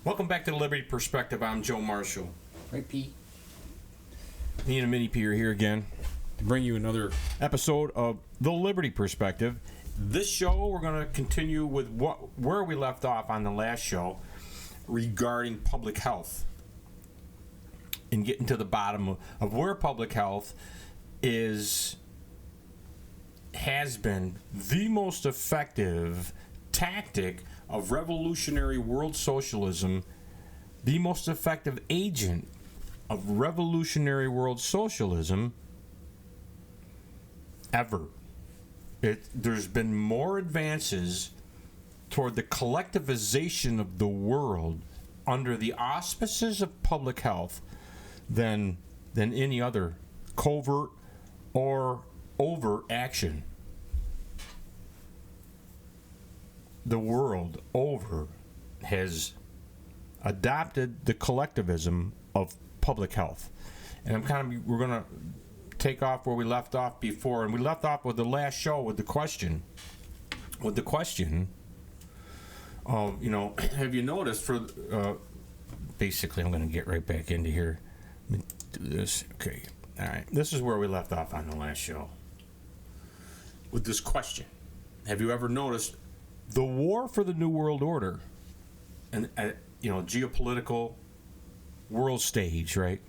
Welcome back to the Liberty Perspective. I'm Joe Marshall. Right, Pete? Me and Mini P are here again to bring you another episode of the Liberty Perspective. This show, we're going to continue with where we left off on the last show regarding public health and getting to the bottom of where public health has been the most effective tactic of revolutionary world socialism, the most effective agent of revolutionary world socialism ever. There's been more advances toward the collectivization of the world under the auspices of public health than any other covert or overt action. The world over has adopted the collectivism of public health. And we're going to take off where we left off before. And we left off with the last show with the question of, have you noticed basically I'm going to get right back into here. Let me do this. Okay. All right. This is where we left off on the last show. With this question. Have you ever noticed the war for the New World Order and, geopolitical world stage, right?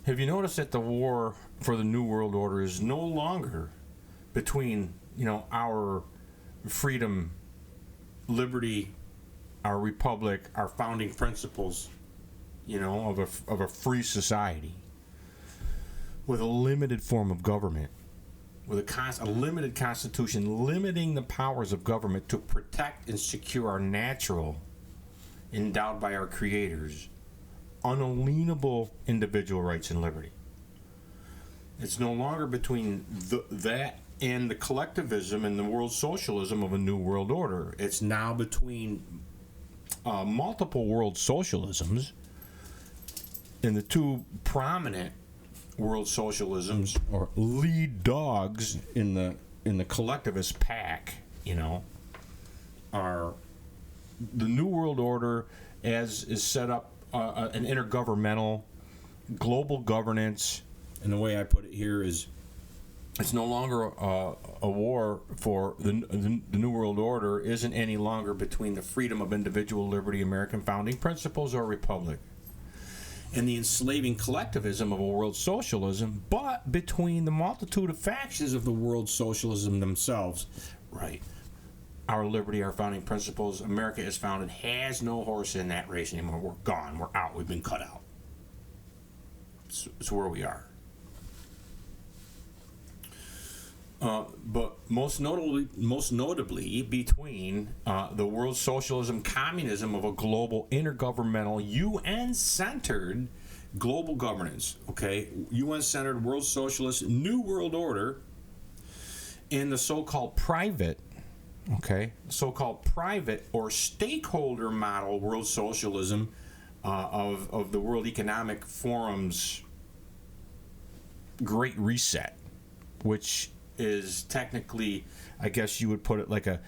Have you noticed that the war for the New World Order is no longer between, our freedom, liberty, our republic, our founding principles, of a free society with a limited form of government, with a limited constitution, limiting the powers of government to protect and secure our natural, endowed by our creators, unalienable individual rights and liberty. It's no longer between that and the collectivism and the world socialism of a new world order. It's now between multiple world socialisms, and the two prominent world socialisms or lead dogs in the collectivist pack, are the New World Order as is set up an intergovernmental global governance. And the way I put it here is it's no longer a war for the New World Order isn't any longer between the freedom of individual liberty, American founding principles, or republic, and the enslaving collectivism of a world socialism, but between the multitude of factions of the world socialism themselves. Right. Our liberty, our founding principles, America is founded, has no horse in that race anymore. We're gone. We're out. We've been cut out. It's where we are. But most notably between the world socialism, communism of a global intergovernmental UN-centered global governance, okay, UN-centered world socialist new world order, and the so-called private or stakeholder model world socialism of the World Economic Forum's Great Reset, which is technically, I guess you would put it like a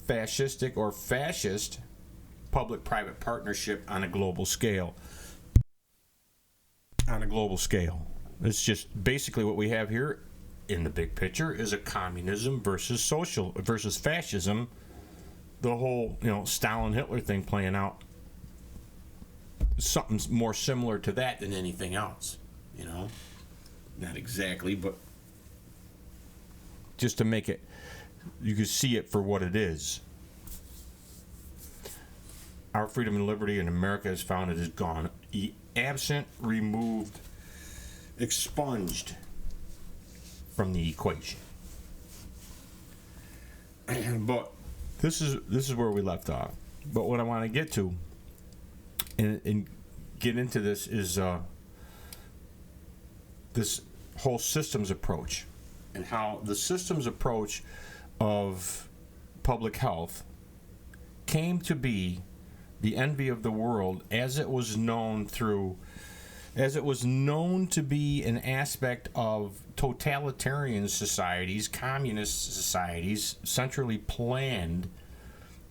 fascistic or fascist public-private partnership on a global scale. It's just basically what we have here in the big picture is a communism versus fascism. The whole, Stalin Hitler thing playing out. Something more similar to that than anything else, Not exactly, but just to make it, you can see it for what it is. Our freedom and liberty in America is founded is gone. Absent, removed, expunged from the equation. But this is where we left off. But what I want to get to and get into this is this whole systems approach, and how the systems approach of public health came to be the envy of the world as it was known to be an aspect of totalitarian societies, communist societies, centrally planned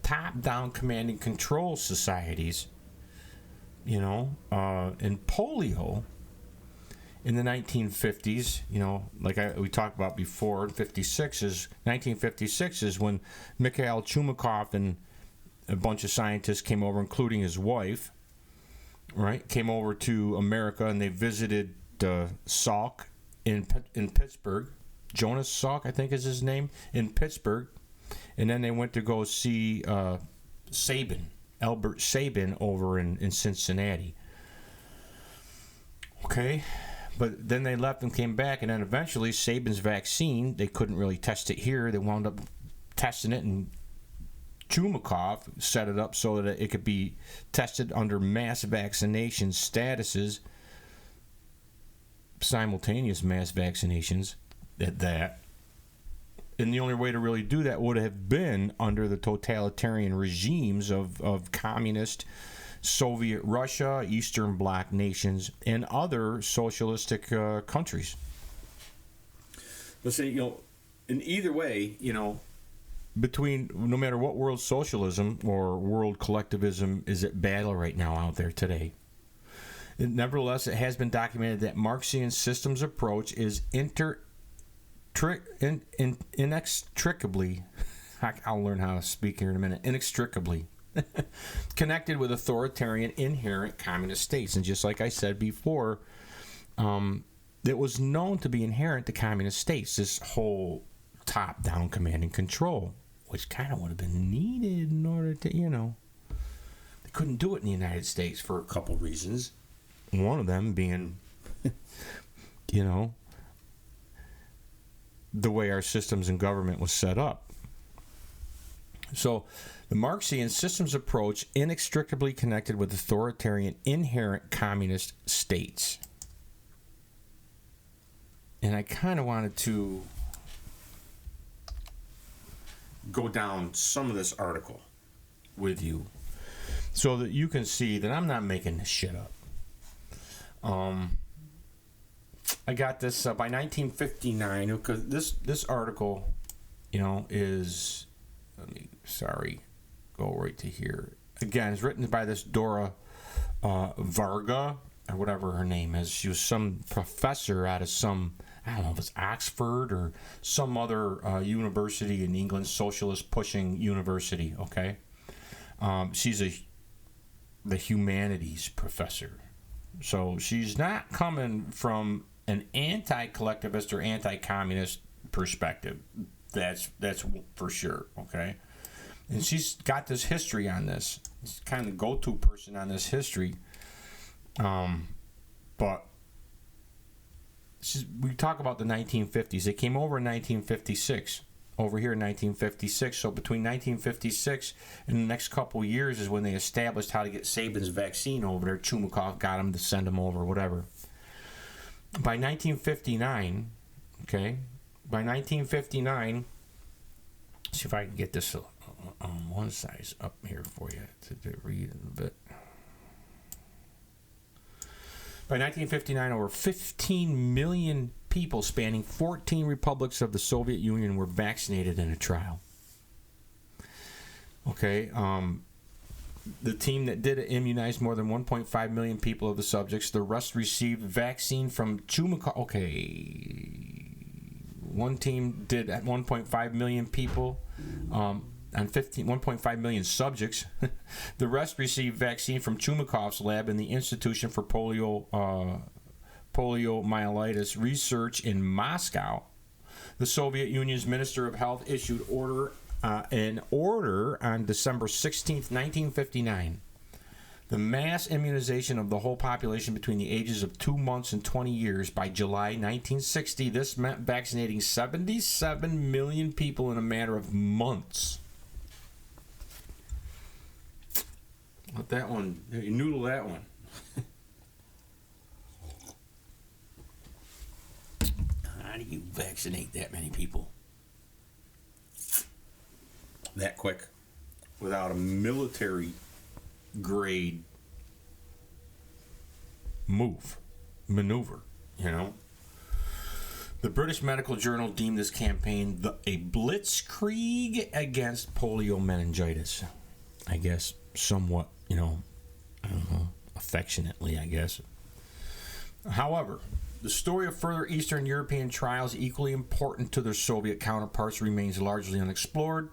top-down command and control societies, and polio in the 1950s, like we talked about before, 1956 is when Mikhail Chumakov and a bunch of scientists came over, including his wife, right, came over to America, and they visited Salk in Pittsburgh. Jonas Salk, I think is his name, in Pittsburgh. And then they went to go see Albert Sabin over in Cincinnati. Okay. But then they left and came back, and then eventually Sabin's vaccine, they couldn't really test it here. They wound up testing it, and Chumakov set it up so that it could be tested under mass vaccination statuses, simultaneous mass vaccinations at that. And the only way to really do that would have been under the totalitarian regimes of communist Soviet Russia, Eastern Bloc nations, and other socialistic countries. Let's say, in either way, between no matter what world socialism or world collectivism is at battle right now out there today. Nevertheless, it has been documented that Marxian systems approach is inextricably, I'll learn how to speak here in a minute, inextricably connected with authoritarian inherent communist states. And just like I said before, it was known to be inherent to communist states, this whole top-down command and control, which kind of would have been needed in order to, they couldn't do it in the United States for a couple reasons. One of them being, the way our systems and government was set up. So the Marxian systems approach inextricably connected with authoritarian inherent communist states. And I kind of wanted to go down some of this article with you so that you can see that I'm not making this shit up. I got this by 1959, because this article, is, go right to here. Again, it's written by this Dora Varga, or whatever her name is. She was some professor out of some, I don't know if it's Oxford or some other university in England, socialist pushing university, okay? She's the humanities professor. So she's not coming from an anti-collectivist or anti-communist perspective. That's for sure, okay? And she's got this history on this. She's kind of the go-to person on this history. But we talk about the 1950s. They came over in 1956, over here in 1956. So between 1956 and the next couple of years is when they established how to get Sabin's vaccine over there. Chumakov got them to send them over, whatever. By 1959, by 1959, see if I can get this on one size up here for you to read a bit. By 1959, over 15 million people spanning 14 republics of the Soviet Union were vaccinated in a trial. The team that did it immunized more than 1.5 million people of the subjects. The rest received vaccine from Chumakov. One team did at 1.5 million people on 1.5 million subjects. The rest received vaccine from Chumakov's lab in the Institution for Poliomyelitis Research in Moscow. The Soviet Union's Minister of Health issued an order on December 16th, 1959. The mass immunization of the whole population between the ages of 2 months and 20 years by July 1960. This meant vaccinating 77 million people in a matter of months. Let that one, you noodle that one. How do you vaccinate that many people that quick without a military grade maneuver? The The British Medical Journal deemed this campaign a blitzkrieg against polio meningitis. I guess somewhat, I don't know, affectionately, I guess. However, the story of further Eastern European trials equally important to their Soviet counterparts remains largely unexplored.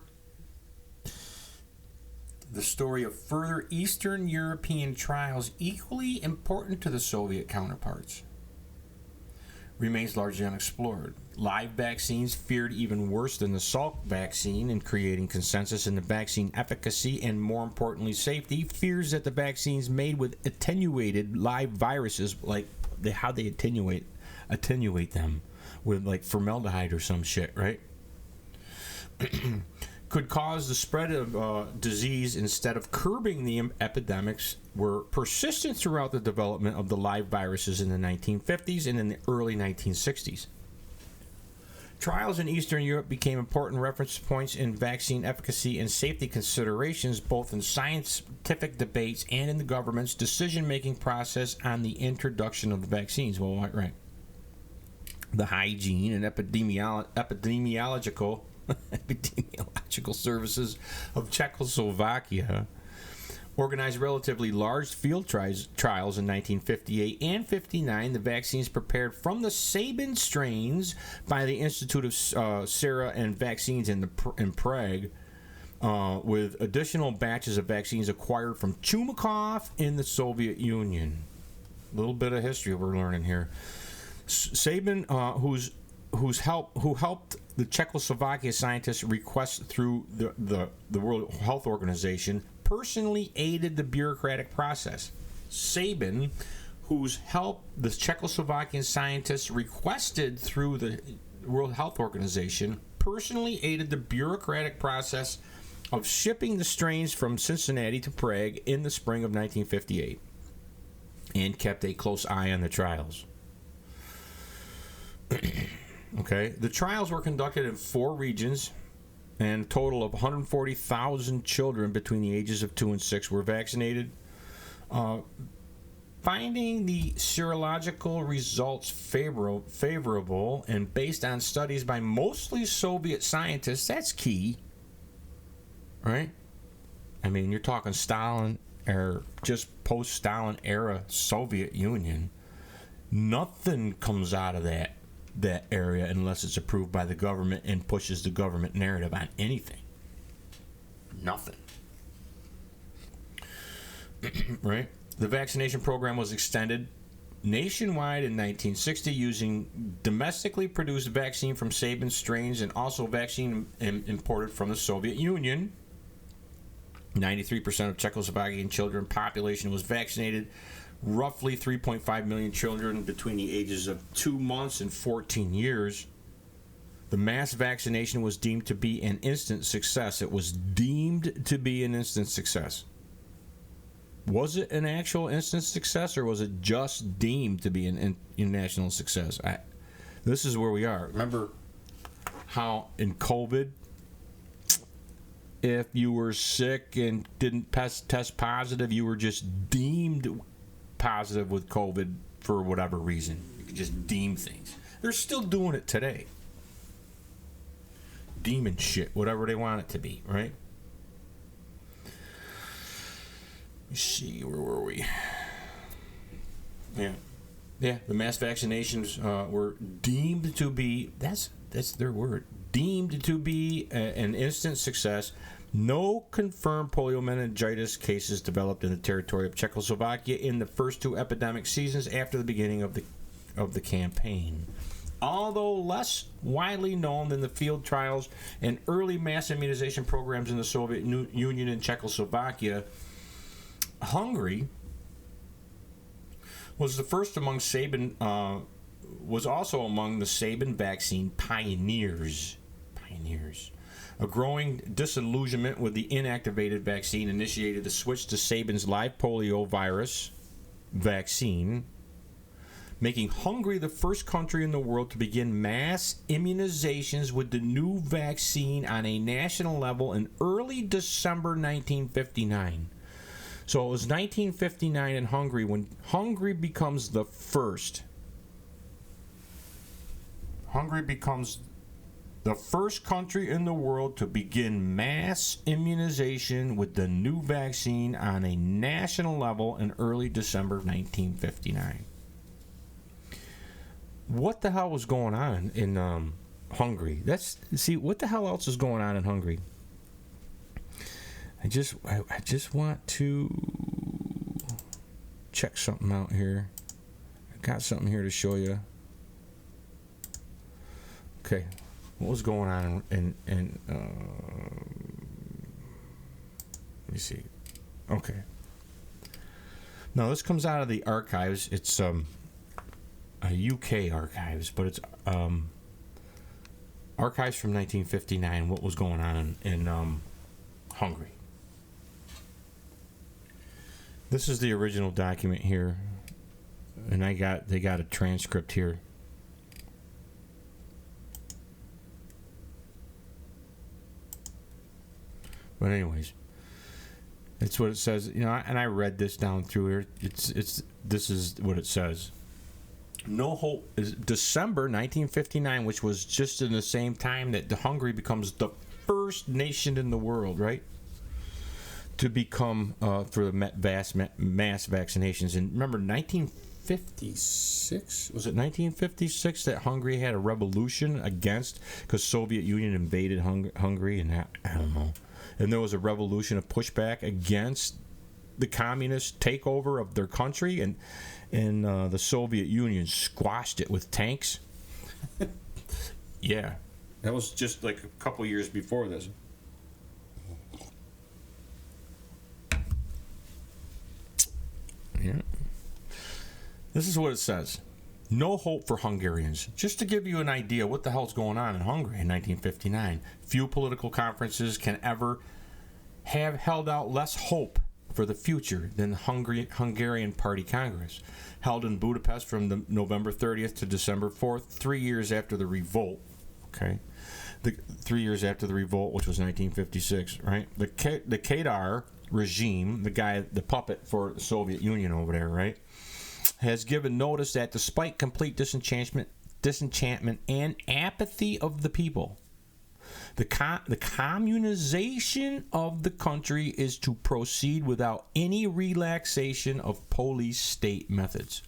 The story of further Eastern European trials equally important to the Soviet counterparts remains largely unexplored. Live vaccines feared even worse than the Salk vaccine in creating consensus in the vaccine efficacy and, more importantly, safety. Fears that the vaccines made with attenuated live viruses, like how they attenuate them with like formaldehyde or some shit, right? Could cause the spread of disease instead of curbing the epidemics were persistent throughout the development of the live viruses in the 1950s and in the early 1960s. Trials in Eastern Europe became important reference points in vaccine efficacy and safety considerations, both in scientific debates and in the government's decision-making process on the introduction of the vaccines. Well, right. The hygiene and epidemiological services of Czechoslovakia organized relatively large field trials in 1958 and 59. The vaccines prepared from the Sabin strains by the Institute of Sera and Vaccines in Prague, with additional batches of vaccines acquired from Chumakov in the Soviet Union. A little bit of history we're learning here. Sabin, who helped the Czechoslovakia scientists request through the World Health Organization, personally aided the bureaucratic process. Sabin, whose help the Czechoslovakian scientists requested through the World Health Organization, personally aided the bureaucratic process of shipping the strains from Cincinnati to Prague in the spring of 1958, and kept a close eye on the trials. Okay, the trials were conducted in 4 regions, and a total of 140,000 children between the ages of 2 and 6 were vaccinated. Finding the serological results favorable and based on studies by mostly Soviet scientists, that's key, right? I mean, you're talking Stalin, or just post-Stalin era Soviet Union. Nothing comes out of that area unless it's approved by the government and pushes the government narrative on anything. Nothing. Right? The vaccination program was extended nationwide in 1960 using domestically produced vaccine from Sabin strains and also vaccine imported from the Soviet Union. 93% of Czechoslovakian children population was vaccinated. Roughly 3.5 million children between the ages of 2 months and 14 years. The mass vaccination was deemed to be an instant success. It was deemed to be an instant success. Was it an actual instant success, or was it just deemed to be an national success? This is where we are. Remember how in COVID, if you were sick and didn't test positive, you were just deemed positive with COVID for whatever reason. You could just deem things. They're still doing it today. Demon shit, whatever they want it to be, right? Let's see, where were we? Yeah, the mass vaccinations were deemed to be, that's their word, deemed to be an instant success. No confirmed poliomeningitis cases developed in the territory of Czechoslovakia in the first 2 epidemic seasons after the beginning of the campaign. Although less widely known than the field trials and early mass immunization programs in the Soviet Union and Czechoslovakia, Hungary was the first among Sabin, was also among the Sabin vaccine pioneers. A growing disillusionment with the inactivated vaccine initiated the switch to Sabin's live polio virus vaccine, making Hungary the first country in the world to begin mass immunizations with the new vaccine on a national level in early December 1959. So it was 1959 in Hungary when Hungary becomes the first. Hungary becomes the first country in the world to begin mass immunization with the new vaccine on a national level in early December 1959. What the hell was going on in Hungary? See what the hell else is going on in Hungary. I just want to check something out here. I got something here to show you. Okay, what was going on in let me see. Okay. Now this comes out of the archives. It's a UK archives, but it's archives from 1959. What was going on in Hungary? This is the original document here, and they got a transcript here. But anyways, it's what it says. You know, and I read this down through here. This is what it says. No hope is December 1959, which was just in the same time that Hungary becomes the first nation in the world, right, to become for the mass vaccinations. And remember, 1956, was it 1956 that Hungary had a revolution against, because Soviet Union invaded Hungary, and that, I don't know. And there was a revolution, a pushback against the communist takeover of their country, and the Soviet Union squashed it with tanks. Yeah, that was just like a couple years before this. Yeah. This is what it says. No hope for Hungarians. Just to give you an idea what the hell's going on in Hungary in 1959. Few political conferences can ever have held out less hope for the future than the Hungarian Party Congress, held in Budapest from the November 30th to December 4th, 3 years after the revolt. Okay, 3 years after the revolt, which was 1956, right? The Kadar regime, the puppet for the Soviet Union over there, right, has given notice that despite complete disenchantment and apathy of the people, the communization of the country is to proceed without any relaxation of police state methods.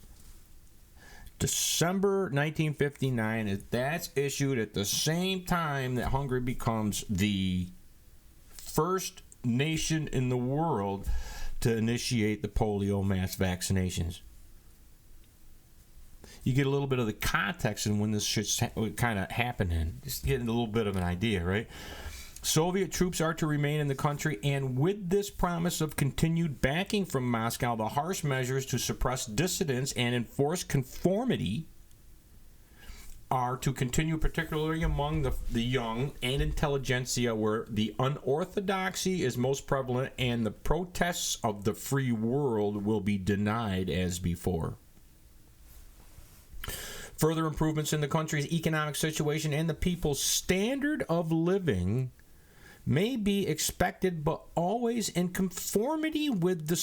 December 1959, that's issued at the same time that Hungary becomes the first nation in the world to initiate the polio mass vaccinations. You get a little bit of the context and when this shit's kind of happening. Just getting a little bit of an idea, right? Soviet troops are to remain in the country, and with this promise of continued backing from Moscow, the harsh measures to suppress dissidents and enforce conformity are to continue, particularly among the young and intelligentsia, where the unorthodoxy is most prevalent, and the protests of the free world will be denied as before. Further improvements in the country's economic situation and the people's standard of living may be expected, but always in conformity with the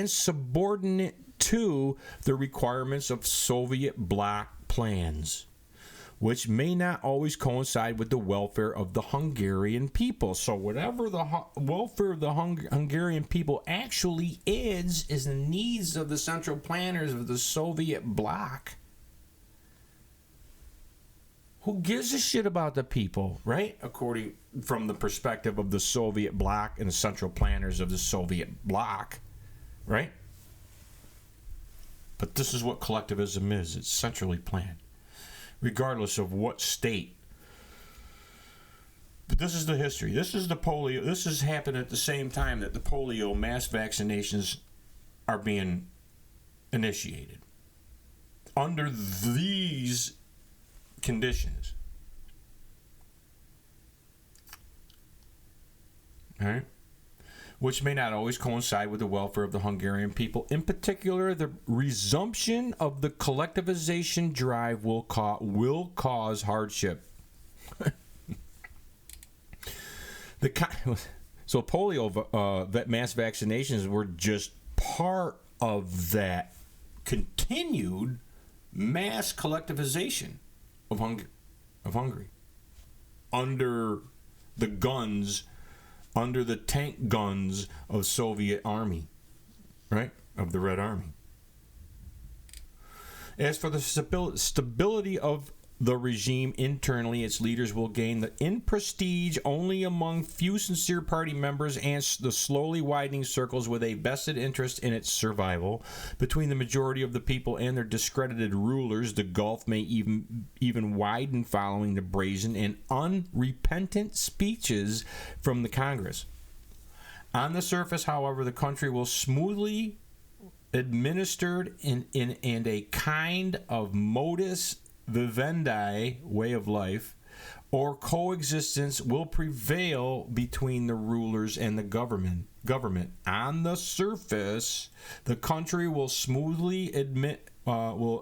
subordinate to the requirements of Soviet bloc plans, which may not always coincide with the welfare of the Hungarian people. So whatever the welfare of the Hungarian people actually is the needs of the central planners of the Soviet bloc. Who gives a shit about the people, right? According from the perspective of the Soviet bloc and the central planners of the Soviet bloc, right? But this is what collectivism is. It's centrally planned, regardless of what state. But this is the history. This is the polio. This has happened at the same time that the polio mass vaccinations are being initiated. Under these conditions. All right? Which may not always coincide with the welfare of the Hungarian people. In particular, the resumption of the collectivization drive will cause hardship. So polio mass vaccinations were just part of that continued mass collectivization of of Hungary. Under the guns, under the tank guns of Soviet army, right? Of the Red Army. As for the stability of the regime internally, its leaders will gain in prestige only among few sincere party members and the slowly widening circles with a vested interest in its survival. Between the majority of the people and their discredited rulers, the gulf may even widen following the brazen and unrepentant speeches from the Congress. On the surface, however, the country will smoothly administered in a kind of modus vivendi, way of life, or coexistence will prevail between the rulers and the government. On the surface, the country will smoothly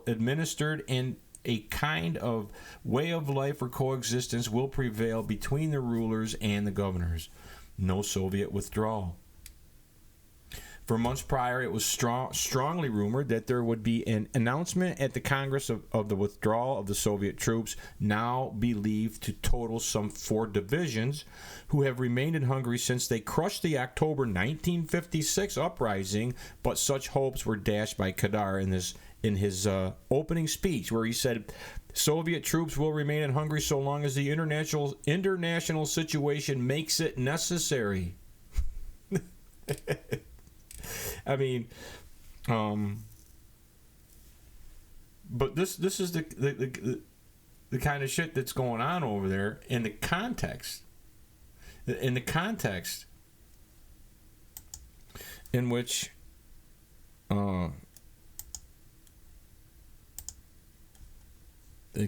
administered in a kind of way of life or coexistence will prevail between the rulers and the governors. No Soviet withdrawal. For months prior, it was strongly rumored that there would be an announcement at the Congress of the withdrawal of the Soviet troops, now believed to total some 4 divisions, who have remained in Hungary since they crushed the October 1956 uprising, but such hopes were dashed by Kadar in his opening speech, where he said, Soviet troops will remain in Hungary so long as the international situation makes it necessary. I mean, but this is the kind of shit that's going on over there in the context in which the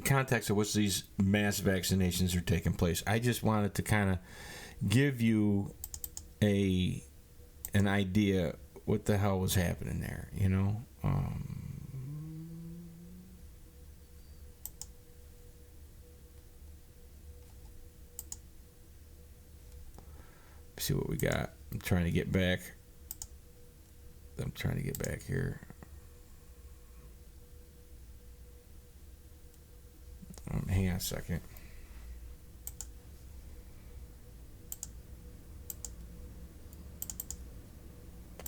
context of which these mass vaccinations are taking place. I just wanted to kind of give you an idea what the hell was happening there, you know? See what we got. I'm trying to get back here. Hang on a second.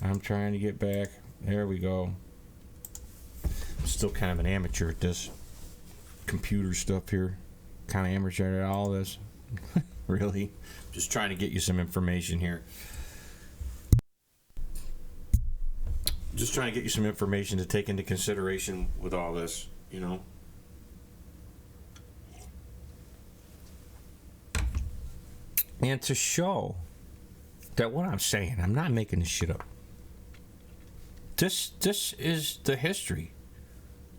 I'm trying to get back. There we go. I'm still kind of an amateur at this computer stuff here. Kind of amateur at all this. Really. Just trying to get you some information here. Just trying to get you some information to take into consideration with all this, you know. And to show that what I'm saying, I'm not making this shit up. This is the history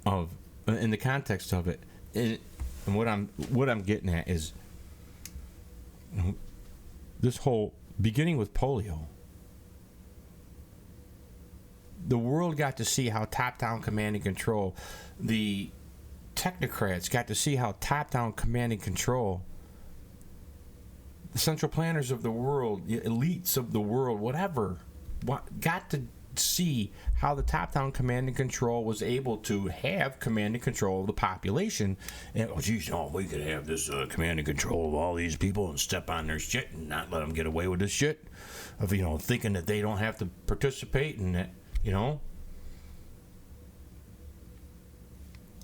of, in the context of it, and what I'm getting at is, you know, this whole beginning with polio. The world got to see how top-down command and control, the technocrats got to see how top-down command and control, the central planners of the world, the elites of the world, whatever, got to see how the top-down command and control was able to have command and control of the population. And, we could have this command and control of all these people and step on their shit and not let them get away with this shit of, you know, thinking that they don't have to participate and that, you know,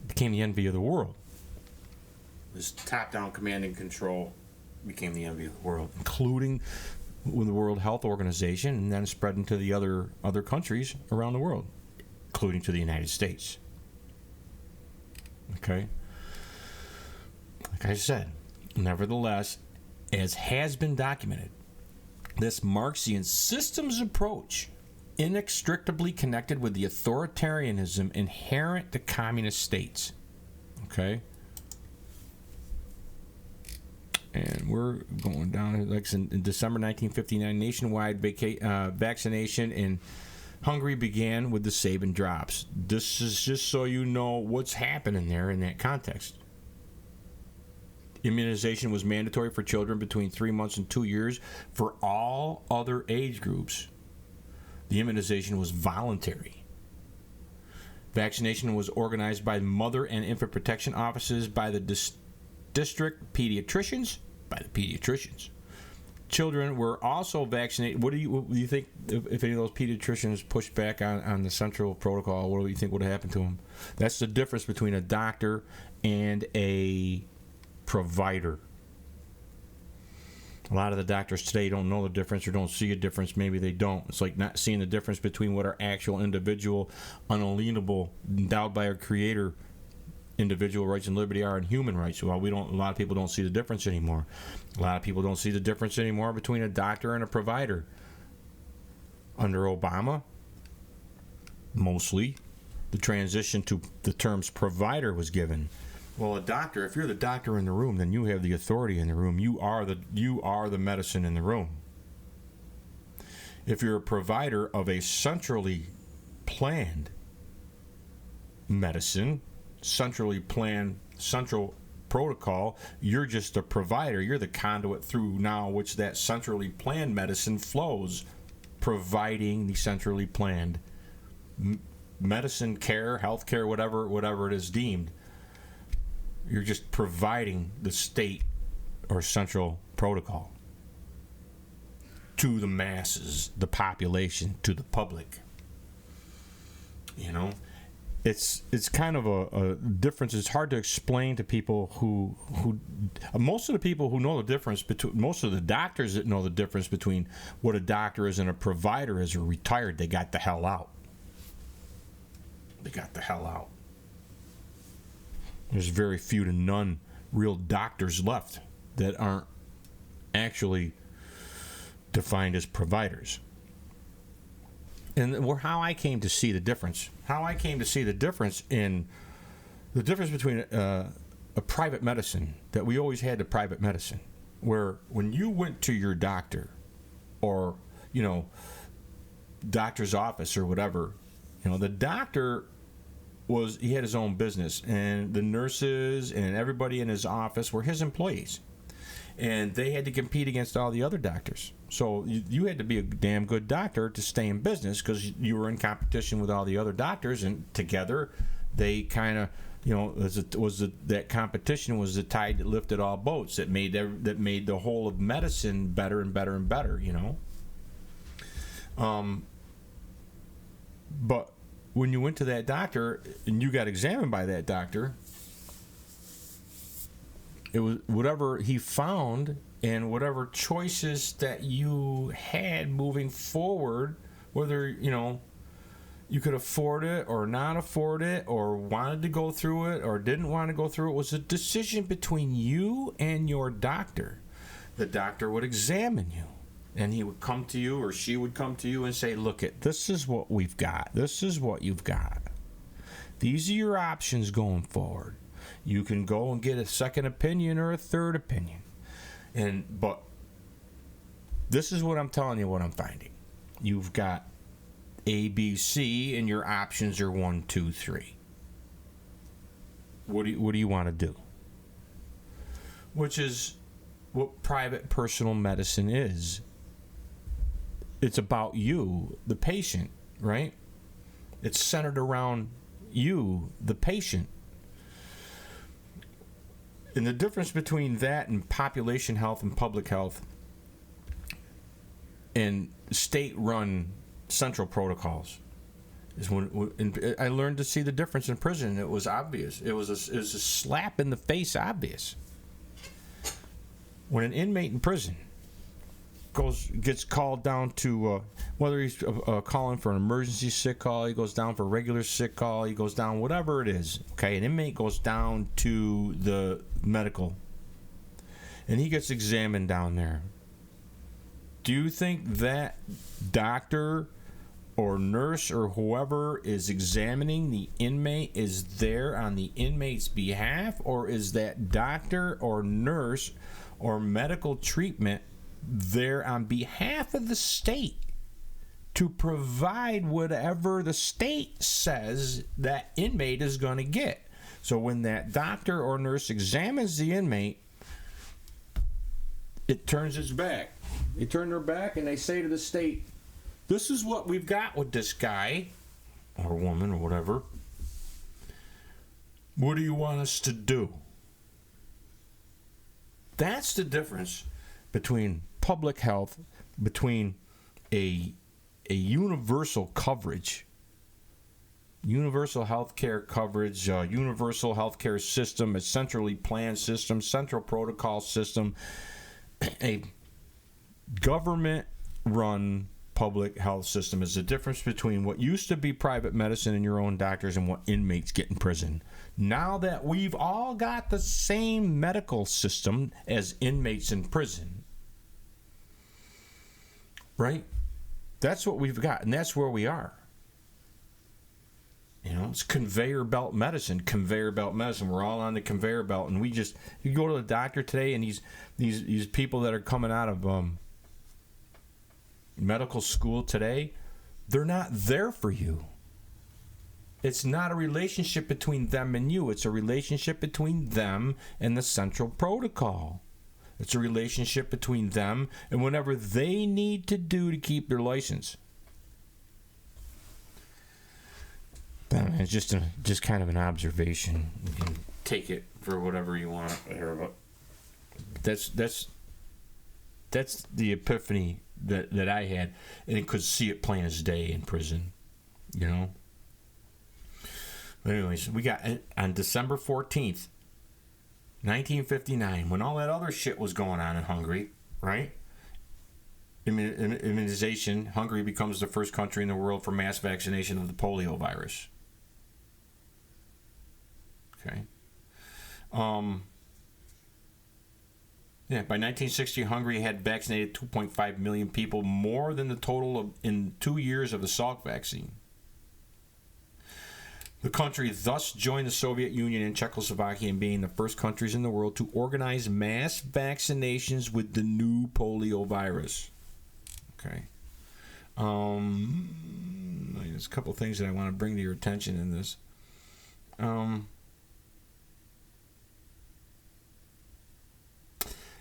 became the envy of the world. This top-down command and control became the envy of the world, including with the World Health Organization, and then spread into the other countries around the world, including to the United States. Okay? Like I said, nevertheless, as has been documented, this Marxian systems approach inextricably connected with the authoritarianism inherent to communist states. Okay? And we're going down, like in December 1959, nationwide vaccination in Hungary began with the Sabin drops. This is just so you know what's happening there in that context. Immunization was mandatory for children between 3 months and 2 years. For all other age groups, the immunization was voluntary. Vaccination was organized by mother and infant protection offices by the district pediatricians by the pediatricians. Children were also vaccinated. What do you think if any of those pediatricians pushed back on the central protocol? What do you think would have happened to them? That's the difference between a doctor and a provider. A lot of the doctors today don't know the difference or don't see a difference. Maybe they don't. It's like not seeing the difference between what our actual individual, unalienable, endowed by our Creator, individual rights and liberty are and human rights. Well, a lot of people don't see the difference anymore. A lot of people don't see the difference anymore between a doctor and a provider. Under Obama, mostly, the transition to the terms provider was given. Well, a doctor, if you're the doctor in the room, then you have the authority in the room. You are the medicine in the room. If you're a provider of a centrally planned medicine, centrally planned central protocol, you're just a provider. You're the conduit through now which that centrally planned medicine flows, providing the centrally planned medicine care, health care, whatever it is deemed. You're just providing the state or central protocol to the masses, the population, to the public. You know, it's kind of a difference. It's hard to explain to people who most of the people who know the difference between, most of the doctors that know the difference between what a doctor is and a provider is are retired. They got the hell out. They got the hell out. There's very few to none real doctors left that aren't actually defined as providers. And how I came to see the difference. How I came to see the difference in the difference between a private medicine, that we always had the private medicine, where when you went to your doctor or, doctor's office or whatever, the doctor he had his own business, and the nurses and everybody in his office were his employees. And they had to compete against all the other doctors. So you had to be a damn good doctor to stay in business because you were in competition with all the other doctors, and together they kind of, that competition was the tide that lifted all boats, that made the whole of medicine better and better and better, But when you went to that doctor and you got examined by that doctor, it was whatever he found and whatever choices that you had moving forward, whether, you could afford it or not afford it or wanted to go through it or didn't want to go through it, was a decision between you and your doctor. The doctor would examine you, and he would come to you, or she would come to you and say, look, this is what we've got. This is what you've got. These are your options going forward. You can go and get a second opinion or a third opinion. But this is what I'm telling you, what I'm finding. You've got A, B, C, and your options are 1, 2, 3. What do you want to do? Which is what private personal medicine is. It's about you, the patient, right? It's centered around you, the patient. And the difference between that and population health and public health and state-run central protocols is when I learned to see the difference in prison. It was obvious. It was a slap in the face obvious. When an inmate in prison gets called down to whether he's calling for an emergency sick call, he goes down for regular sick call, he goes down whatever it is. Okay, an inmate goes down to the medical, and he gets examined down there. Do you think that doctor or nurse or whoever is examining the inmate is there on the inmate's behalf, or is that doctor or nurse or medical treatment there on behalf of the state to provide whatever the state says that inmate is going to get? So when that doctor or nurse examines the inmate, it turns its back. They turn their back and they say to the state, this is what we've got with this guy or woman or whatever. What do you want us to do? That's the difference between public health, between a universal coverage, universal health care coverage, universal health care system, a centrally planned system, central protocol system, a government-run public health system is the difference between what used to be private medicine and your own doctors and what inmates get in prison. Now that we've all got the same medical system as inmates in prison, right? That's what we've got, and that's where we are. You know, it's conveyor belt medicine. We're all on the conveyor belt, and you go to the doctor today, and these people that are coming out of medical school today, they're not there for you. It's not a relationship between them and you. It's a relationship between them and the central protocol. It's a relationship between them and whatever they need to do to keep their license. It's just kind of an observation. You can take it for whatever you want there, but that's the epiphany that I had, and could see it plain as day in prison, you know. But anyways, we got on December 14th, 1959, when all that other shit was going on in Hungary, right? Immunization. Hungary becomes the first country in the world for mass vaccination of the polio virus. Okay. By 1960, Hungary had vaccinated 2.5 million people, more than the total in 2 years of the Salk vaccine. The country thus joined the Soviet Union and Czechoslovakia in being the first countries in the world to organize mass vaccinations with the new polio virus. Okay. There's a couple things that I want to bring to your attention in this.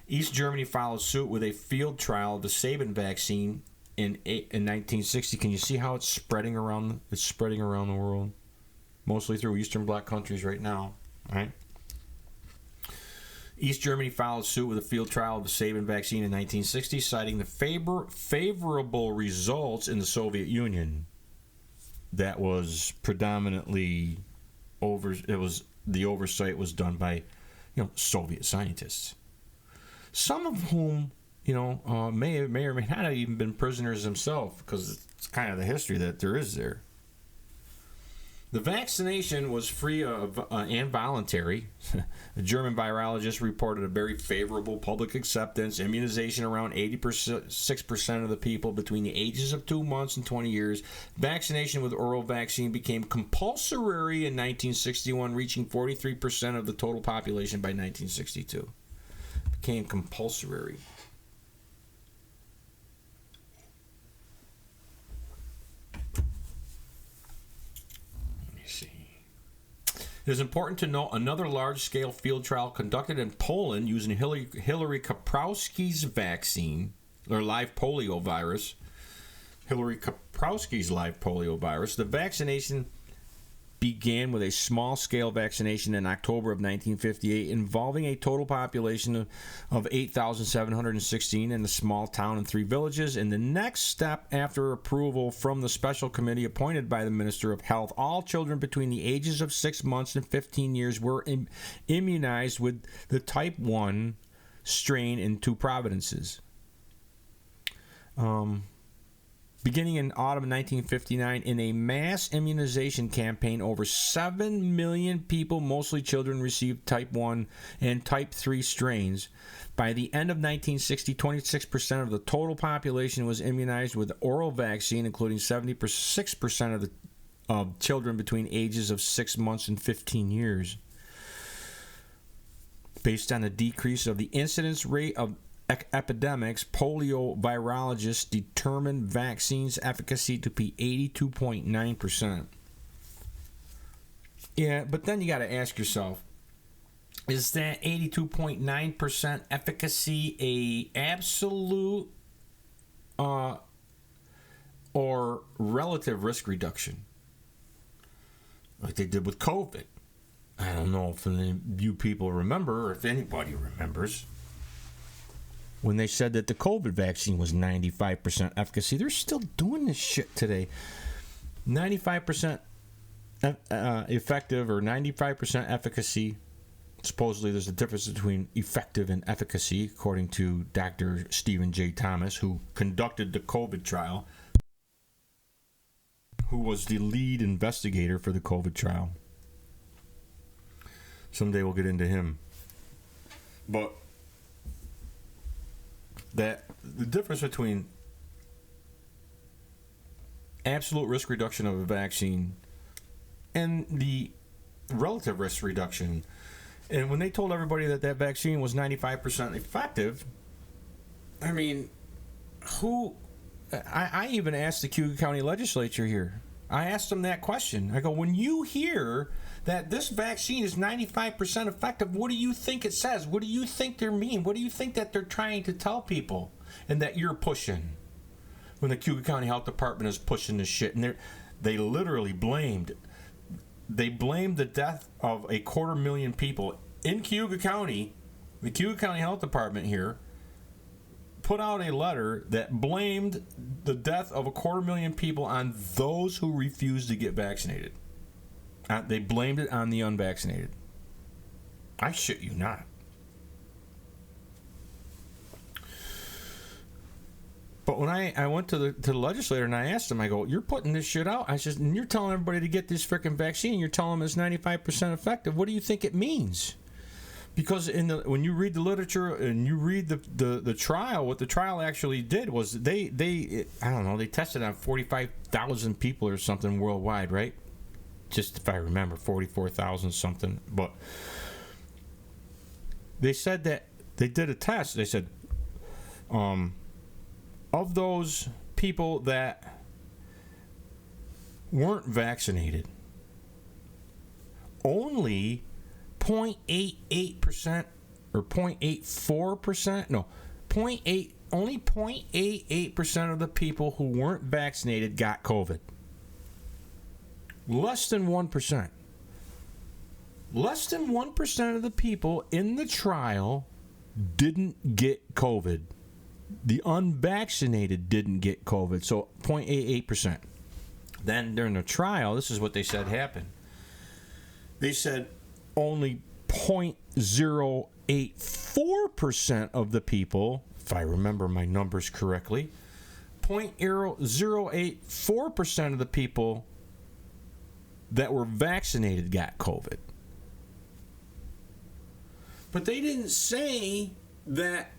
East Germany followed suit with a field trial of the Sabin vaccine in 1960. Can you see how it's spreading around? It's spreading around the world, mostly through Eastern Bloc countries right now. Right? East Germany followed suit with a field trial of the Sabin vaccine in 1960, citing the favorable results in the Soviet Union. That was predominantly the oversight was done by, Soviet scientists. Some of whom, may or may not have even been prisoners themselves, because it's kind of the history that there is there. The vaccination was free and voluntary. The German virologist reported a very favorable public acceptance. Immunization around 86% of the people between the ages of 2 months and 20 years. Vaccination with oral vaccine became compulsory in 1961, reaching 43% of the total population by 1962. Became compulsory. Let me see. It is important to note another large-scale field trial conducted in Poland using Hillary Kaprowski's vaccine, or live polio virus. Hillary Kaprowski's live polio virus. The vaccination began with a small-scale vaccination in October of 1958 involving a total population of 8,716 in a small town and 3 villages. In the next step, after approval from the special committee appointed by the Minister of Health, all children between the ages of 6 months and 15 years were immunized with the type 1 strain in 2 provinces. Beginning in autumn 1959, in a mass immunization campaign, over 7 million people, mostly children, received type 1 and type 3 strains. By the end of 1960, 26% of the total population was immunized with oral vaccine, including 76% of children between ages of 6 months and 15 years. Based on the decrease of the incidence rate of epidemics, polio virologists determined vaccine's efficacy to be 82.9%. Yeah, but then you got to ask yourself, is that 82.9% efficacy a absolute or relative risk reduction, like they did with COVID? I don't know if any of you people remember, or if anybody remembers. when they said that the COVID vaccine was 95% efficacy. They're still doing this shit today. 95% effective or 95% efficacy. Supposedly there's a difference between effective and efficacy, according to Dr. Stephen J. Thomas, who conducted the COVID trial, who was the lead investigator for the COVID trial. Someday we'll get into him. But that the difference between absolute risk reduction of a vaccine and the relative risk reduction. And when they told everybody that that vaccine was 95% effective, I mean, I even asked the Cuyahoga County legislature here. I asked them that question. I go, when you hear that this vaccine is 95% effective, what do you think it says? What do you think they mean? What do you think that they're trying to tell people and that you're pushing? When the Cuyahoga County Health Department is pushing this shit, and they literally blamed the death of 250,000 people in Cuyahoga County. The Cuyahoga County Health Department here put out a letter that blamed the death of 250,000 people on those who refused to get vaccinated. They blamed it on the unvaccinated. I shit you not. But when I went to the legislator and I asked him, I go, you're putting this shit out. I said, and you're telling everybody to get this freaking vaccine. You're telling them it's 95% effective. What do you think it means? Because when you read the literature and you read the trial, what the trial actually did was they tested on 45,000 people or something worldwide, right? Just if I remember, 44,000 something. But they said that they did a test. They said, of those people that weren't vaccinated, only 0.88% or 0.84%, no, only 0.88% of the people who weren't vaccinated got COVID. Less than 1%. Less than 1% of the people in the trial didn't get COVID. The unvaccinated didn't get COVID, so 0.88%. Then during the trial, this is what they said happened. They said only 0.084% of the people, if I remember my numbers correctly, 0.084% of the people that were vaccinated got COVID. But they didn't say that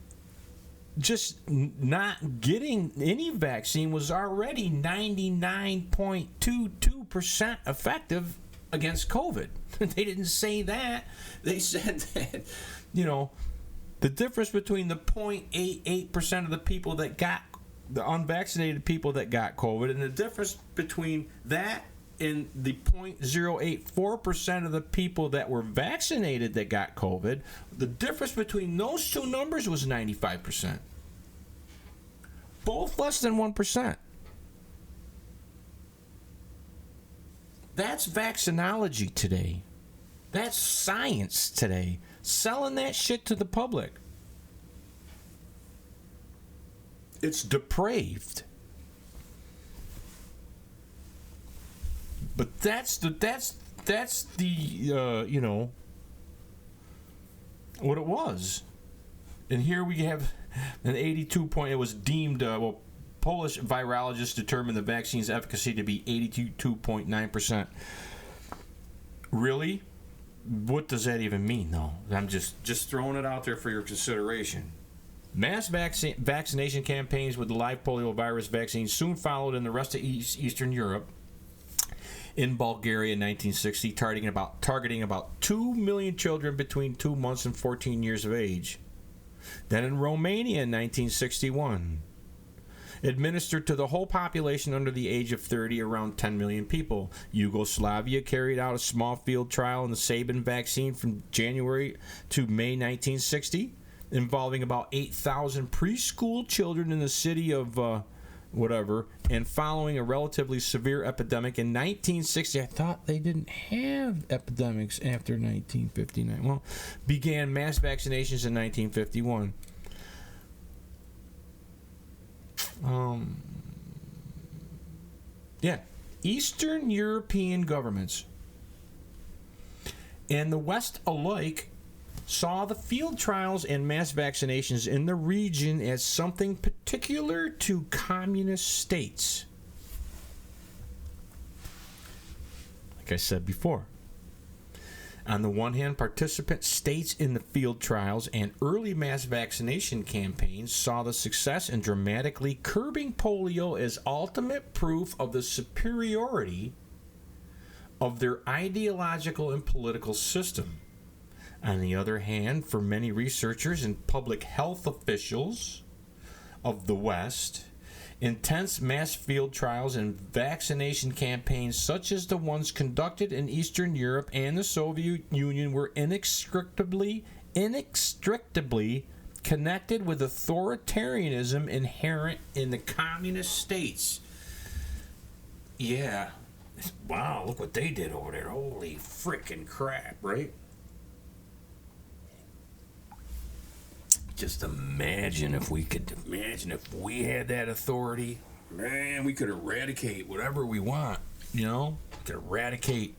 just not getting any vaccine was already 99.22% effective against COVID. They didn't say that. They said that, the difference between the 0.88% of the people that got, the unvaccinated people that got COVID, and the difference between that and the 0.084% of the people that were vaccinated that got COVID, the difference between those two numbers was 95%. Both less than 1%. That's vaccinology today. That's science today. Selling that shit to the public. It's depraved. But that's the what it was. And here we have an 82 point. It was deemed Polish virologists determined the vaccine's efficacy to be 82.9%. Really? What does that even mean, though? I'm just throwing it out there for your consideration. Mass vaccination campaigns with the live polio virus vaccine soon followed in the rest of Eastern Europe. In Bulgaria in 1960, targeting about 2 million children between 2 months and 14 years of age. Then in Romania in 1961, administered to the whole population under the age of 30, around 10 million people. Yugoslavia carried out a small field trial in the Sabin vaccine from January to May 1960, involving about 8,000 preschool children in the city of and following a relatively severe epidemic in 1960. I thought they didn't have epidemics after 1959. Well, began mass vaccinations in 1951. Yeah, Eastern European governments and the West alike saw the field trials and mass vaccinations in the region as something particular to communist states. Like I said before, on the one hand, participant states in the field trials and early mass vaccination campaigns saw the success in dramatically curbing polio as ultimate proof of the superiority of their ideological and political system. On the other hand, for many researchers and public health officials of the West, intense mass field trials and vaccination campaigns such as the ones conducted in Eastern Europe and the Soviet Union were inextricably connected with authoritarianism inherent in the communist states. Yeah. Wow, look what they did over there. Holy frickin' crap, right? Just imagine if we had that authority. Man, we could eradicate whatever we want, you know? We could eradicate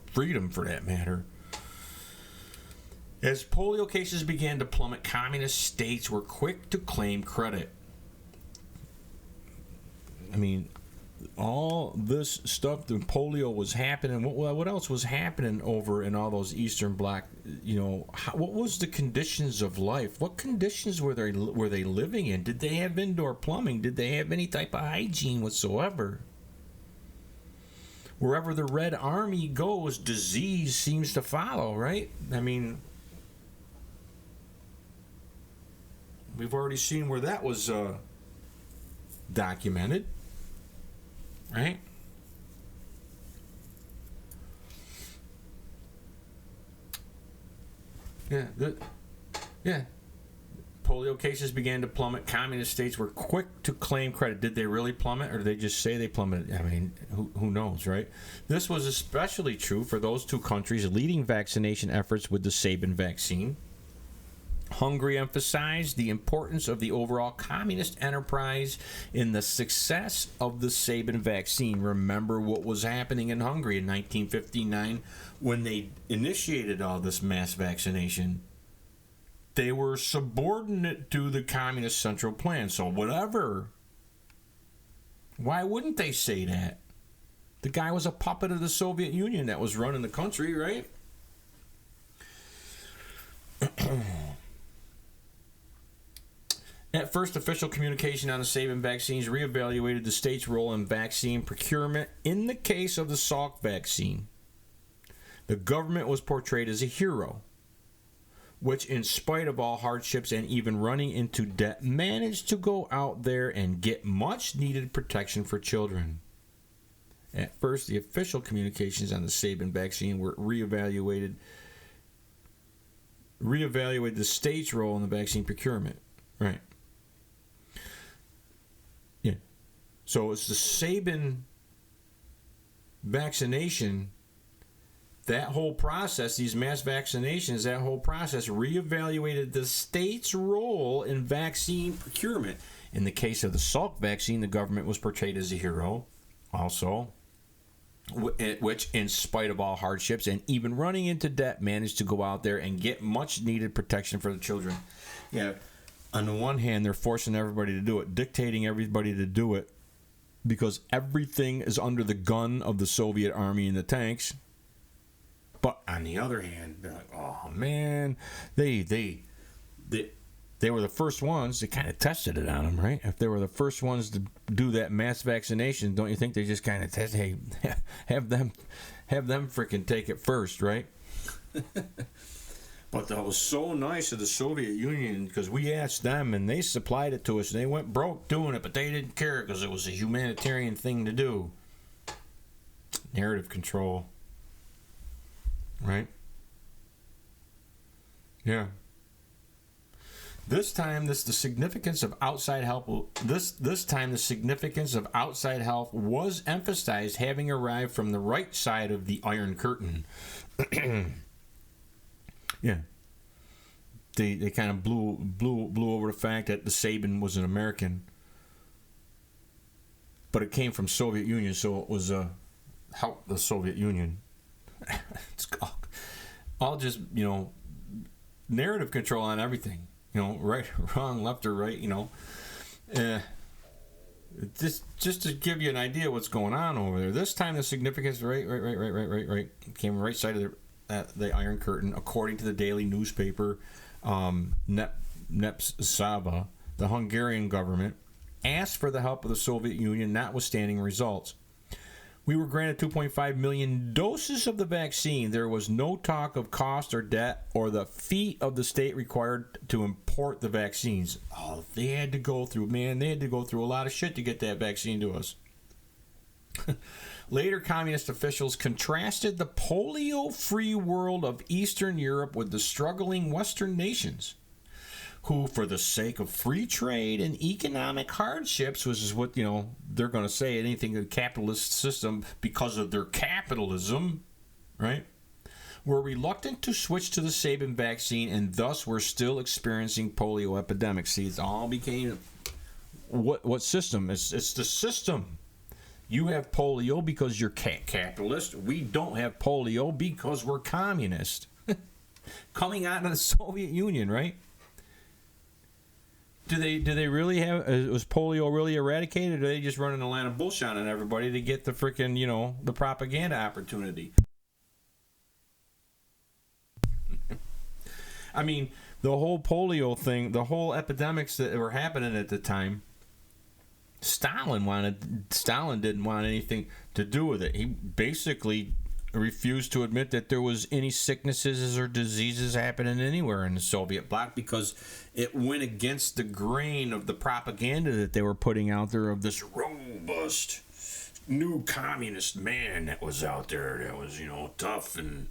freedom for that matter. As polio cases began to plummet, communist states were quick to claim credit. I mean, all this stuff, the polio was happening. What else was happening over in all those Eastern Bloc? You know, what was the conditions of life? What conditions were they living in? Did they have indoor plumbing? Did they have any type of hygiene whatsoever? Wherever the Red Army goes, disease seems to follow, right? I mean, we've already seen where that was documented. Right? Yeah. Polio cases began to plummet. Communist states were quick to claim credit. Did they really plummet, or did they just say they plummeted? I mean, who knows, right? This was especially true for those two countries leading vaccination efforts with the Sabin vaccine. Hungary emphasized the importance of the overall communist enterprise in the success of the Sabin vaccine. Remember what was happening in Hungary in 1959 when they initiated all this mass vaccination. They were subordinate to the Communist Central Plan. So whatever. Why wouldn't they say that? The guy was a puppet of the Soviet Union that was running the country, right? At first, official communication on the Sabin vaccines reevaluated the state's role in vaccine procurement in the case of the Salk vaccine. The government was portrayed as a hero, which, in spite of all hardships and even running into debt, managed to go out there and get much-needed protection for children. At first, the official communications on the Sabin vaccine were reevaluated the state's role in the vaccine procurement. Right. Yeah. So it's the Sabin vaccination, that whole process, these mass vaccinations, that whole process reevaluated the state's role in vaccine procurement. In the case of the Salk vaccine, the government was portrayed as a hero also, which, in spite of all hardships and even running into debt, managed to go out there and get much-needed protection for the children. Yeah. On the one hand, they're forcing everybody to do it, dictating everybody to do it, because everything is under the gun of the Soviet army and the tanks. But on the other hand, they're like, oh man, they were the first ones. They kind of tested it on them, right? If they were the first ones to do that mass vaccination, don't you think they just kind of test? Hey, have them freaking take it first, right? But that was so nice of the Soviet Union, because we asked them and they supplied it to us, and they went broke doing it, but they didn't care because it was a humanitarian thing to do. Narrative control. Right? Yeah. This time, the significance of outside help. This time, the significance of outside help was emphasized, having arrived from the right side of the Iron Curtain. Yeah. They kind of blew over the fact that the Sabin was an American. but it came from Soviet Union, so it was help the Soviet Union. It's all just, narrative control on everything. Right, wrong, left or right. Just to give you an idea what's going on over there. This time the significance, right, came right side of the Iron Curtain, according to the daily newspaper Népszava. The Hungarian government asked for the help of the Soviet Union, notwithstanding results. We were granted 2.5 million doses of the vaccine. There was no talk of cost or debt or the fee of the state required to import the vaccines. Oh, they had to go through a lot of shit to get that vaccine to us. Later, communist officials contrasted the polio-free world of Eastern Europe with the struggling Western nations, who, for the sake of free trade and economic hardships, which is what, they're going to say, anything in the capitalist system because of their capitalism, right, were reluctant to switch to the Sabin vaccine, and thus we're still experiencing polio epidemics. See, it's all became, what system? It's the system. You have polio because you're capitalist. We don't have polio because we're communist. Coming out of the Soviet Union, right? Do they really have? Was polio really eradicated, or are they just running a line of bullshit on everybody to get the freaking, the propaganda opportunity? I mean, the whole polio thing, the whole epidemics that were happening at the time, Stalin didn't want anything to do with it. He basically refused to admit that there was any sicknesses or diseases happening anywhere in the Soviet bloc because it went against the grain of the propaganda that they were putting out there of this robust new communist man that was out there that was, tough and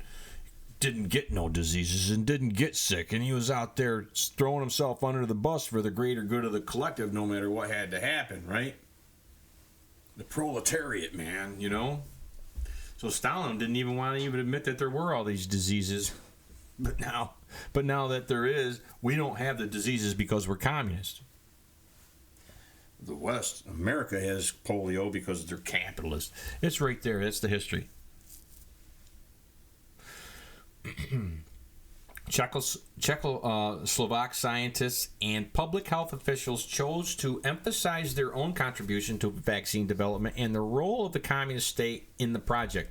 didn't get no diseases and didn't get sick, and he was out there throwing himself under the bus for the greater good of the collective no matter what had to happen, right? The proletariat, man, So Stalin didn't even want to admit that there were all these diseases. But now that there is, we don't have the diseases because we're communist. The West, America, has polio because they're capitalist. It's right there. That's the history. Czechoslovak scientists and public health officials chose to emphasize their own contribution to vaccine development and the role of the communist state in the project.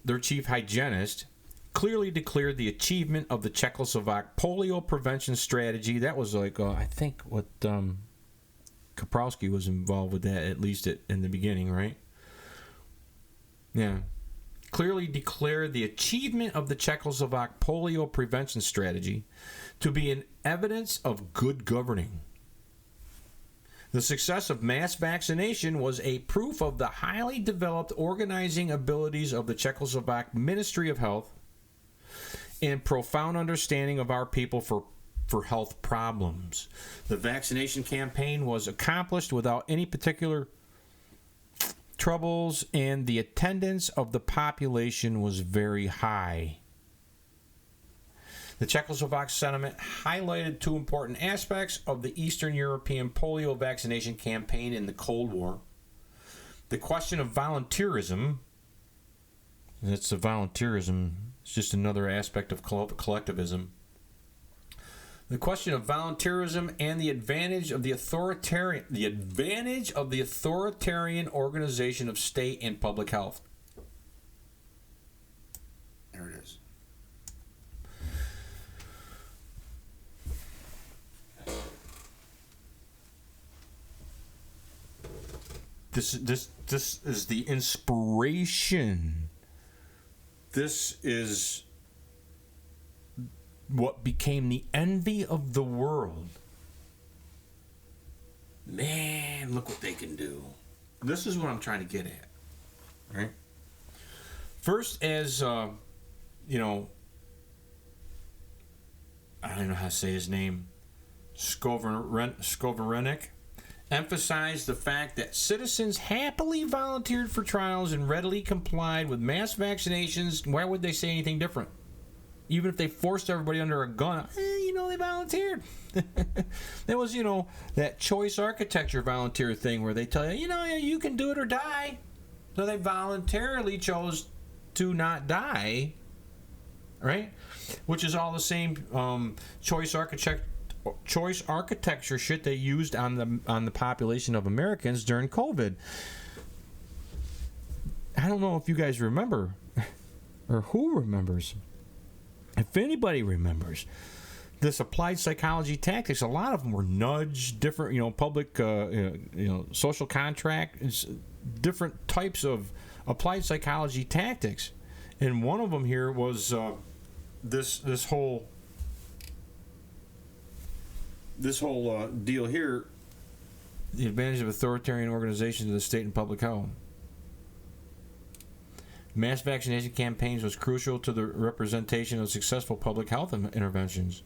Their chief hygienist clearly declared the achievement of the Czechoslovak polio prevention strategy. That was I think what Kaprowski was involved with that, at least in the beginning, right? Yeah. Clearly declared the achievement of the Czechoslovak polio prevention strategy to be an evidence of good governing. The success of mass vaccination was a proof of the highly developed organizing abilities of the Czechoslovak Ministry of Health and profound understanding of our people for health problems. The vaccination campaign was accomplished without any particular troubles, and the attendance of the population was very high. The Czechoslovak sentiment highlighted two important aspects of the Eastern European polio vaccination campaign in the Cold War. The question of volunteerism, it's just another aspect of collectivism. The question of volunteerism and the advantage of the authoritarian organization of state and public health. There it is. This is the inspiration. This is what became the envy of the world. Man, look what they can do. This is what I'm trying to get at. Right? First, as, I don't know how to say his name, Skovarenik, emphasized the fact that citizens happily volunteered for trials and readily complied with mass vaccinations. Why would they say anything different? even if they forced everybody under a gun, they volunteered. There was, that choice architecture volunteer thing where they tell you, you can do it or die. So they voluntarily chose to not die, right? Which is all the same choice architecture shit they used on the population of Americans during COVID. I don't know if you guys remember, or who remembers. If anybody remembers, this applied psychology tactics, a lot of them were nudge, different, public, social contract, different types of applied psychology tactics. And one of them here was this whole deal here, the advantage of authoritarian organizations in the state and public health. Mass vaccination campaigns was crucial to the representation of successful public health interventions.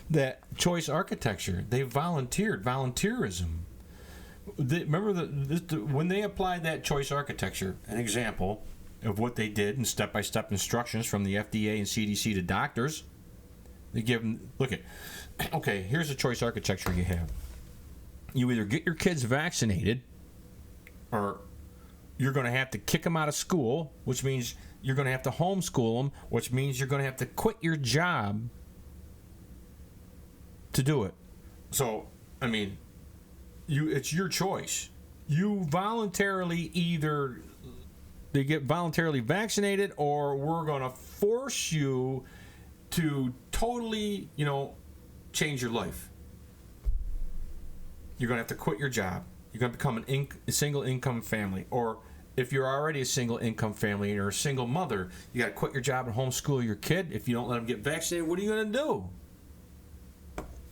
That choice architecture, they volunteerism. Remember when they applied that choice architecture, an example of what they did and step-by-step instructions from the FDA and CDC to doctors, they give them, okay, here's the choice architecture you have. You either get your kids vaccinated or you're going to have to kick them out of school, which means you're going to have to homeschool them, which means you're going to have to quit your job to do it. So, it's your choice. You voluntarily they get voluntarily vaccinated, or we're going to force you to totally, change your life. You're going to have to quit your job. You're going to become a single income family. Or if you're already a single income family and you're a single mother, you got to quit your job and homeschool your kid. If you don't let them get vaccinated, what are you going to do?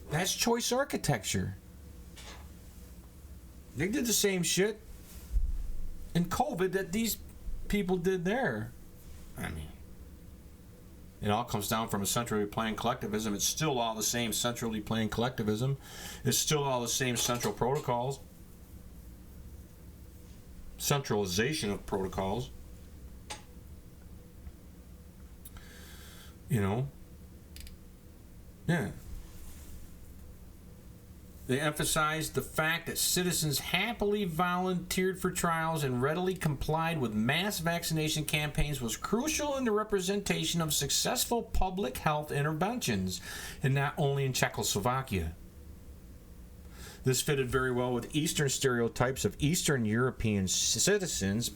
That's choice architecture. They did the same shit in COVID that these people did there. It all comes down from a centrally planned collectivism. It's still all the same centrally planned collectivism. It's still all the same central protocols. Centralization of protocols. Yeah. They emphasized the fact that citizens happily volunteered for trials and readily complied with mass vaccination campaigns was crucial in the representation of successful public health interventions, and not only in Czechoslovakia. This fitted very well with Eastern stereotypes of Eastern European citizens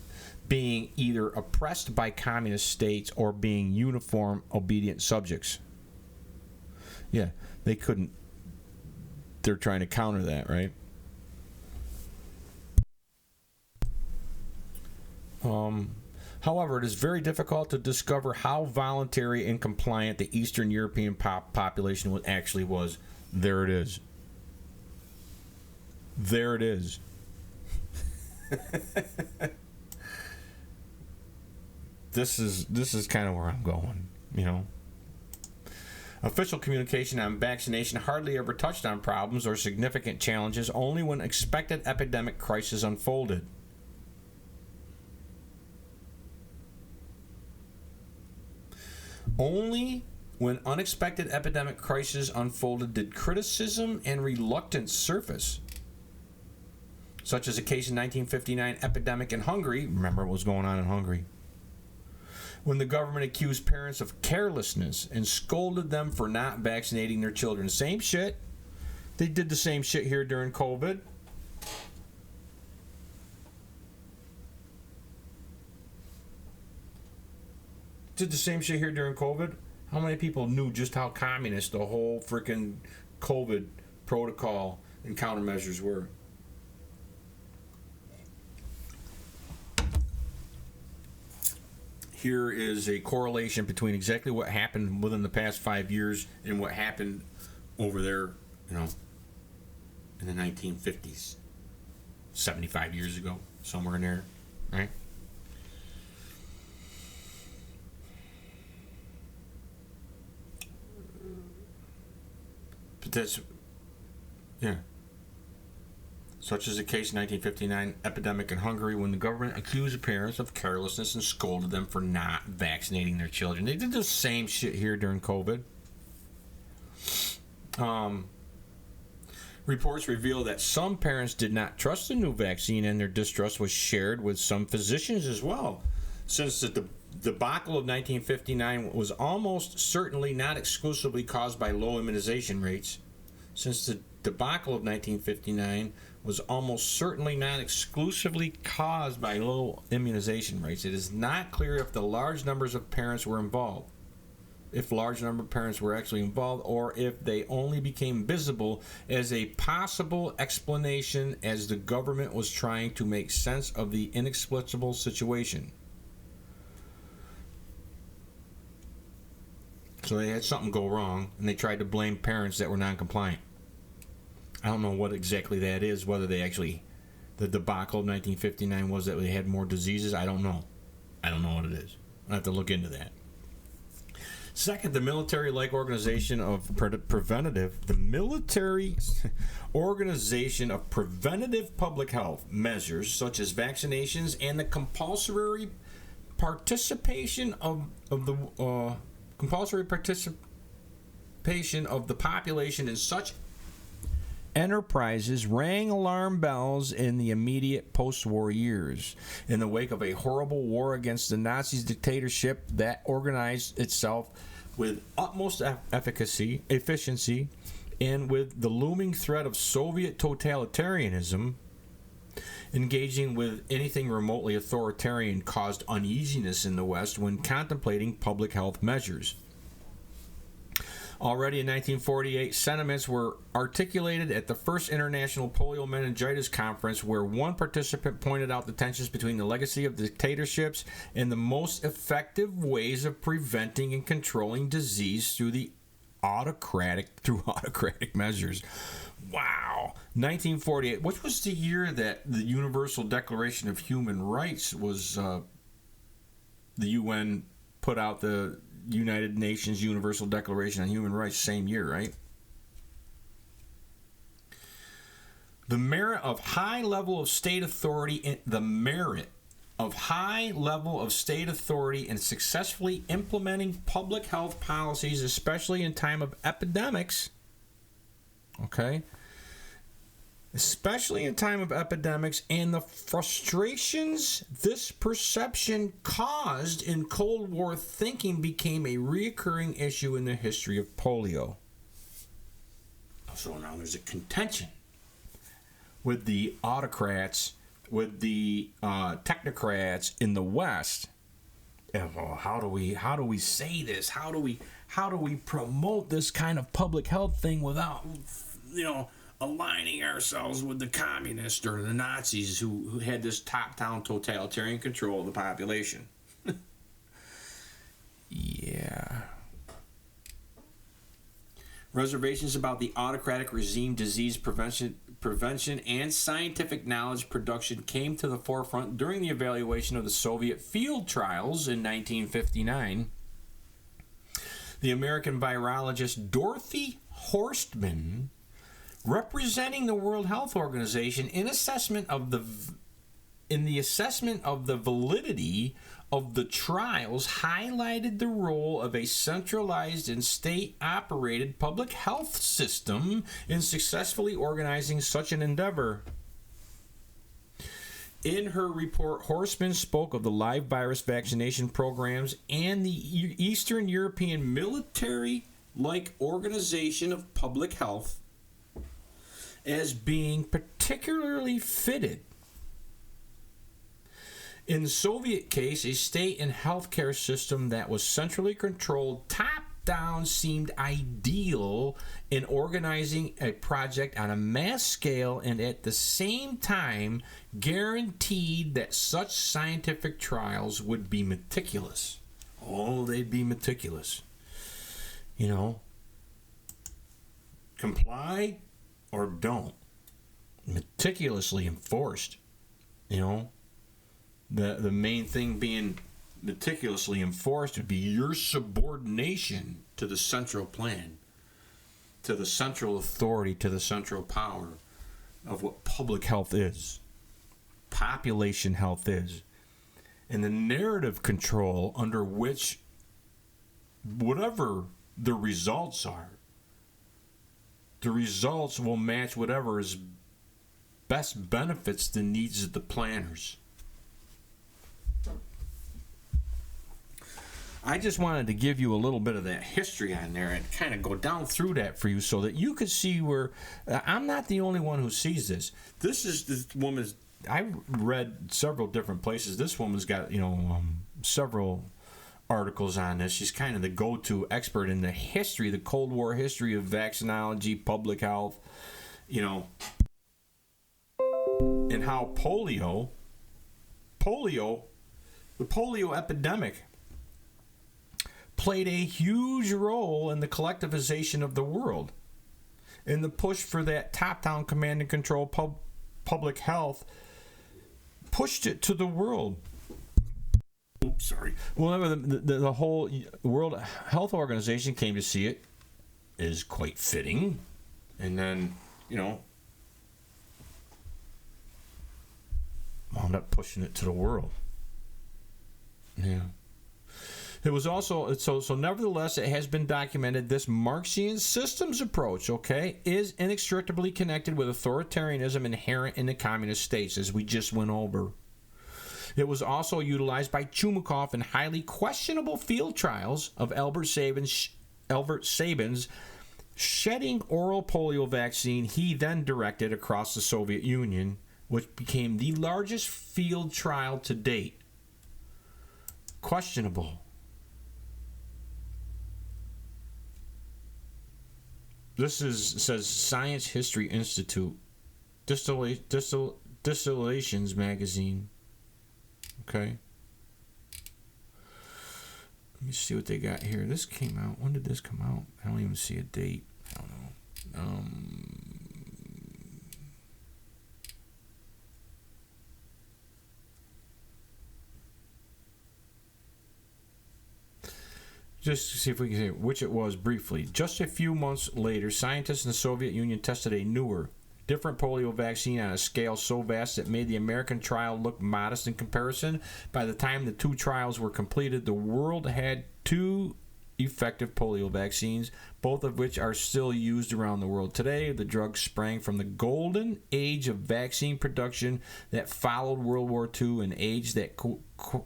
being either oppressed by communist states or being uniform, obedient subjects. Yeah, they couldn't. They're trying to counter that, right? However, it is very difficult to discover how voluntary and compliant the Eastern European population actually was. There it is. There it is. This is kind of where I'm going, Official communication on vaccination hardly ever touched on problems or significant challenges, only when expected epidemic crises unfolded. Only when unexpected epidemic crises unfolded did criticism and reluctance surface. Such as the case in 1959 epidemic in Hungary. Remember what was going on in Hungary? When the government accused parents of carelessness and scolded them for not vaccinating their children. Same shit. They did the same shit here during COVID. Did the same shit here during COVID. How many people knew just how communist the whole freaking COVID protocol and countermeasures were? Here is a correlation between exactly what happened within the past 5 years and what happened over there, in the 1950s, 75 years ago, somewhere in there, right? But that's, yeah. such as the case in 1959 epidemic in Hungary when the government accused the parents of carelessness and scolded them for not vaccinating their children. They did the same shit here during COVID. Reports reveal that some parents did not trust the new vaccine, and their distrust was shared with some physicians as well. Since the debacle of 1959 was almost certainly not exclusively caused by low immunization rates, since the debacle of 1959 was almost certainly not exclusively caused by low immunization rates, it is not clear if the large numbers of parents were involved. If large number of parents were actually involved, or if they only became visible as a possible explanation as the government was trying to make sense of the inexplicable situation. So they had something go wrong, and they tried to blame parents that were non-compliant. I don't know what exactly that is, whether they actually, the debacle of 1959 was that they had more diseases. I don't know. I don't know what it is. I have to look into that. Second, the military-like organization of preventative public health measures, such as vaccinations and the compulsory participation of the population in such enterprises rang alarm bells in the immediate post-war years. In the wake of a horrible war against the Nazi dictatorship that organized itself with utmost efficiency, and with the looming threat of Soviet totalitarianism, engaging with anything remotely authoritarian caused uneasiness in the West when contemplating public health measures. Already in 1948, sentiments were articulated at the first International Polio Conference, where one participant pointed out the tensions between the legacy of dictatorships and the most effective ways of preventing and controlling disease through autocratic measures. Wow. 1948, which was the year that the Universal Declaration of Human Rights was, the UN put out the United Nations Universal Declaration on Human Rights, same year, right? The merit of high level of state authority in successfully implementing public health policies, especially in time of epidemics, okay? Especially in time of epidemics, and the frustrations this perception caused in Cold War thinking became a reoccurring issue in the history of polio. So now there's a contention with the autocrats, with the technocrats in the West. How do we say this? How do we promote this kind of public health thing without, aligning ourselves with the communists or the Nazis who had this top-down totalitarian control of the population? Yeah. Reservations about the autocratic regime, disease prevention, and scientific knowledge production came to the forefront during the evaluation of the Soviet field trials in 1959. The American virologist Dorothy Horstman, representing the World Health Organization in the assessment of the validity of the trials, highlighted the role of a centralized and state-operated public health system in successfully organizing such an endeavor. In her report, Horstman spoke of the live virus vaccination programs and the Eastern European military-like organization of public health as being particularly fitted. In the Soviet case, a state and healthcare system that was centrally controlled top-down seemed ideal in organizing a project on a mass scale, and at the same time guaranteed that such scientific trials would be meticulous. Oh, they'd be meticulous. Comply or don't. Meticulously enforced. The main thing being meticulously enforced would be your subordination to the central plan, to the central authority, to the central power. of what public health is, population health is, and the narrative control under which whatever the results are, the results will match whatever is best benefits the needs of the planners. I just wanted to give you a little bit of that history on there and kind of go down through that for you so that you could see where I'm not the only one who sees this. This woman's, I read several different places. This woman's got, several articles on this. She's kind of the go-to expert in the history, the Cold War history of vaccinology, public health, and how polio, the polio epidemic, played a huge role in the collectivization of the world, in the push for that top-down command and control public health, pushed it to the world. Oops, sorry. Whenever the whole World Health Organization came to see it, is quite fitting, and then wound up pushing it to the world. Yeah. It was also, so nevertheless, it has been documented this Marxian systems approach, is inextricably connected with authoritarianism inherent in the communist states, as we just went over. It was also utilized by Chumakov in highly questionable field trials of Albert Sabin's shedding oral polio vaccine he then directed across the Soviet Union, which became the largest field trial to date. Questionable. This says Science History Institute, Distillations Magazine. Okay. Let me see what they got here. This came out. When did this come out? I don't even see a date. I don't know. Just to see if we can see which it was briefly. Just a few months later, scientists in the Soviet Union tested a newer, different polio vaccine on a scale so vast it made the American trial look modest in comparison. By the time the two trials were completed, the world had two effective polio vaccines, both of which are still used around the world today. The drug sprang from the golden age of vaccine production that followed World War II, an age that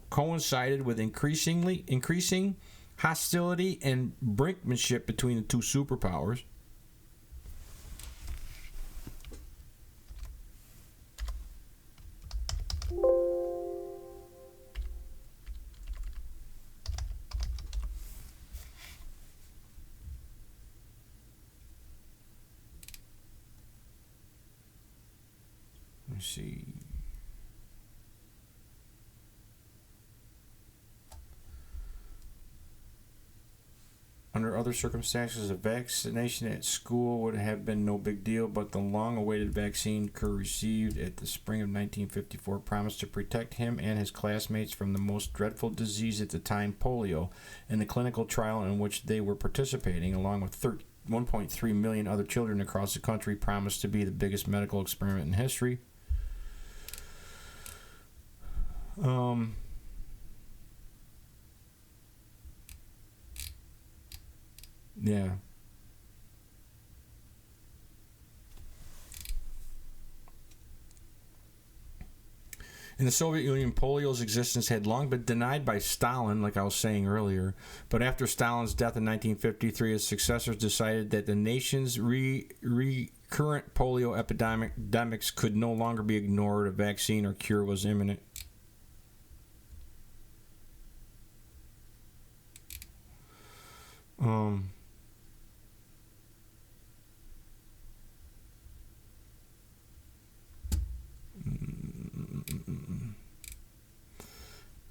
coincided with increasing hostility and brinkmanship between the two superpowers. Let me see. Under other circumstances, a vaccination at school would have been no big deal, but the long-awaited vaccine Kerr received at the spring of 1954 promised to protect him and his classmates from the most dreadful disease at the time, polio, and the clinical trial in which they were participating, along with 1.3 million other children across the country, promised to be the biggest medical experiment in history. Yeah. In the Soviet Union, polio's existence had long been denied by Stalin, like I was saying earlier. But after Stalin's death in 1953, his successors decided that the nation's recurrent polio epidemics could no longer be ignored. A vaccine or cure was imminent.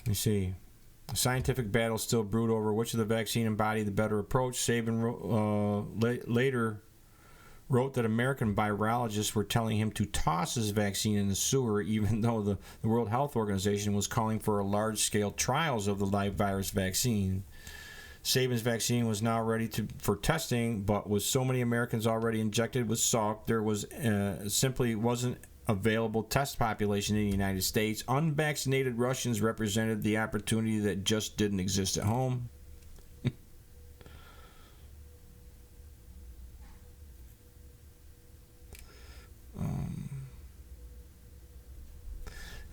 Let me see. A scientific battle still brewed over which of the vaccine embodied the better approach. Sabin later wrote that American virologists were telling him to toss his vaccine in the sewer, even though the World Health Organization was calling for large-scale trials of the live virus vaccine. Sabin's vaccine was now ready for testing, but with so many Americans already injected with Salk, there was simply wasn't available test population in the United States. Unvaccinated Russians represented the opportunity that just didn't exist at home.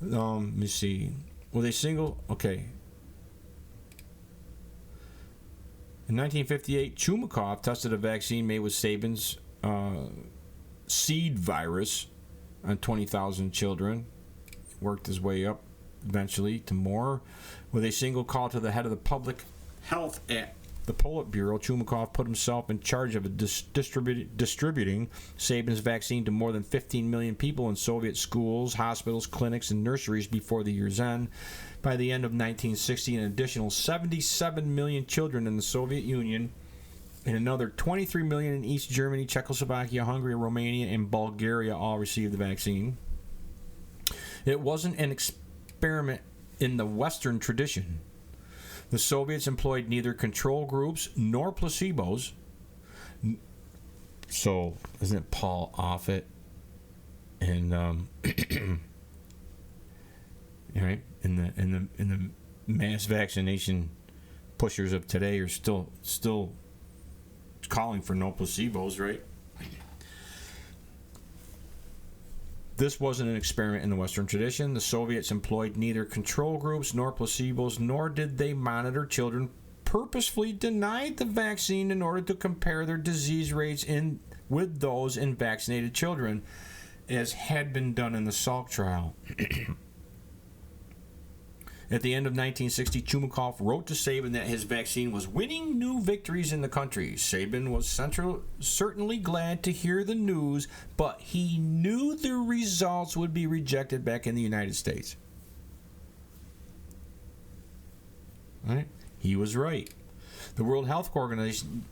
Let me see. Were they single? Okay. In 1958, Chumakov tested a vaccine made with Sabin's seed virus on 20,000 children. Worked his way up eventually to more. With a single call to the head of the public health at the Politburo, Chumakov put himself in charge of distributing Sabin's vaccine to more than 15 million people in Soviet schools, hospitals, clinics, and nurseries before the year's end. By the end of 1960, an additional 77 million children in the Soviet Union and another 23 million in East Germany, Czechoslovakia, Hungary, Romania, and Bulgaria all received the vaccine. It wasn't an experiment in the Western tradition. The Soviets employed neither control groups nor placebos. So, isn't it Paul Offit and right in the mass vaccination pushers of today are still calling for no placebos, right? This wasn't an experiment in the Western tradition. The Soviets employed neither control groups nor placebos, nor did they monitor children. Purposefully denied the vaccine in order to compare their disease rates with those in vaccinated children, as had been done in the Salk trial. At the end of 1960, Chumakov wrote to Sabin that his vaccine was winning new victories in the country. Sabin was certainly glad to hear the news, but he knew the results would be rejected back in the United States. Right? He was right. The World Health Organization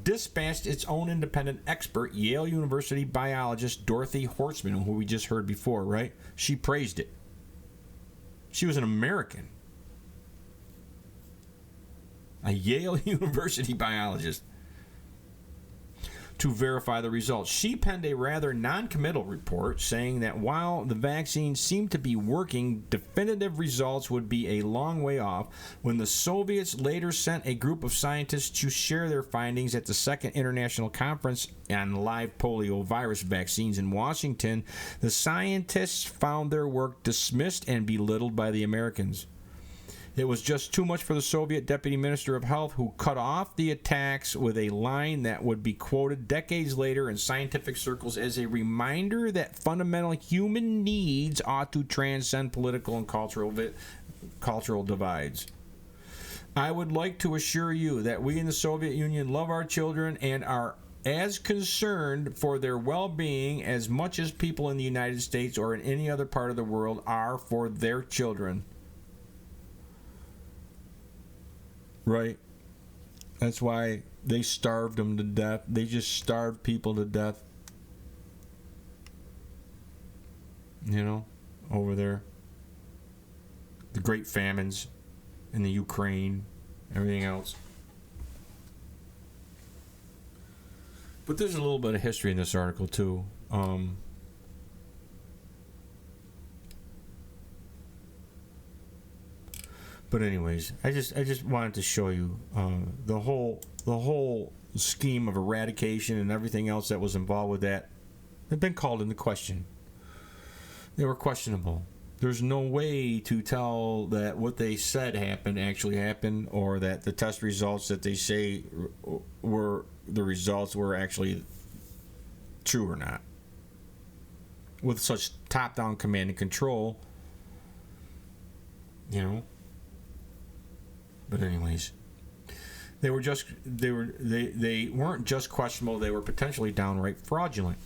dispatched its own independent expert, Yale University biologist Dorothy Horstman, who we just heard before, right? She praised it. She was an American. A Yale University biologist. To verify the results. She penned a rather non-committal report saying that while the vaccine seemed to be working, definitive results would be a long way off. When the Soviets later sent a group of scientists to share their findings at the Second International Conference on Live Polio Virus Vaccines in Washington, the scientists found their work dismissed and belittled by the Americans. It was just too much for the Soviet Deputy Minister of Health, who cut off the attacks with a line that would be quoted decades later in scientific circles as a reminder that fundamental human needs ought to transcend political and cultural divides. I would like to assure you that we in the Soviet Union love our children and are as concerned for their well-being as much as people in the United States or in any other part of the world are for their children. Right. That's why they starved them to death. They just starved people to death. You know, over there. The great famines in the Ukraine, everything else. But there's a little bit of history in this article too. But anyways, I just wanted to show you the whole scheme of eradication and everything else that was involved with that had been called into question. They were questionable. There's no way to tell that what they said happened actually happened, or that the test results that they say were the results were actually true or not. With such top-down command and control, you know. But anyways, they weren't just questionable, they were potentially downright fraudulent.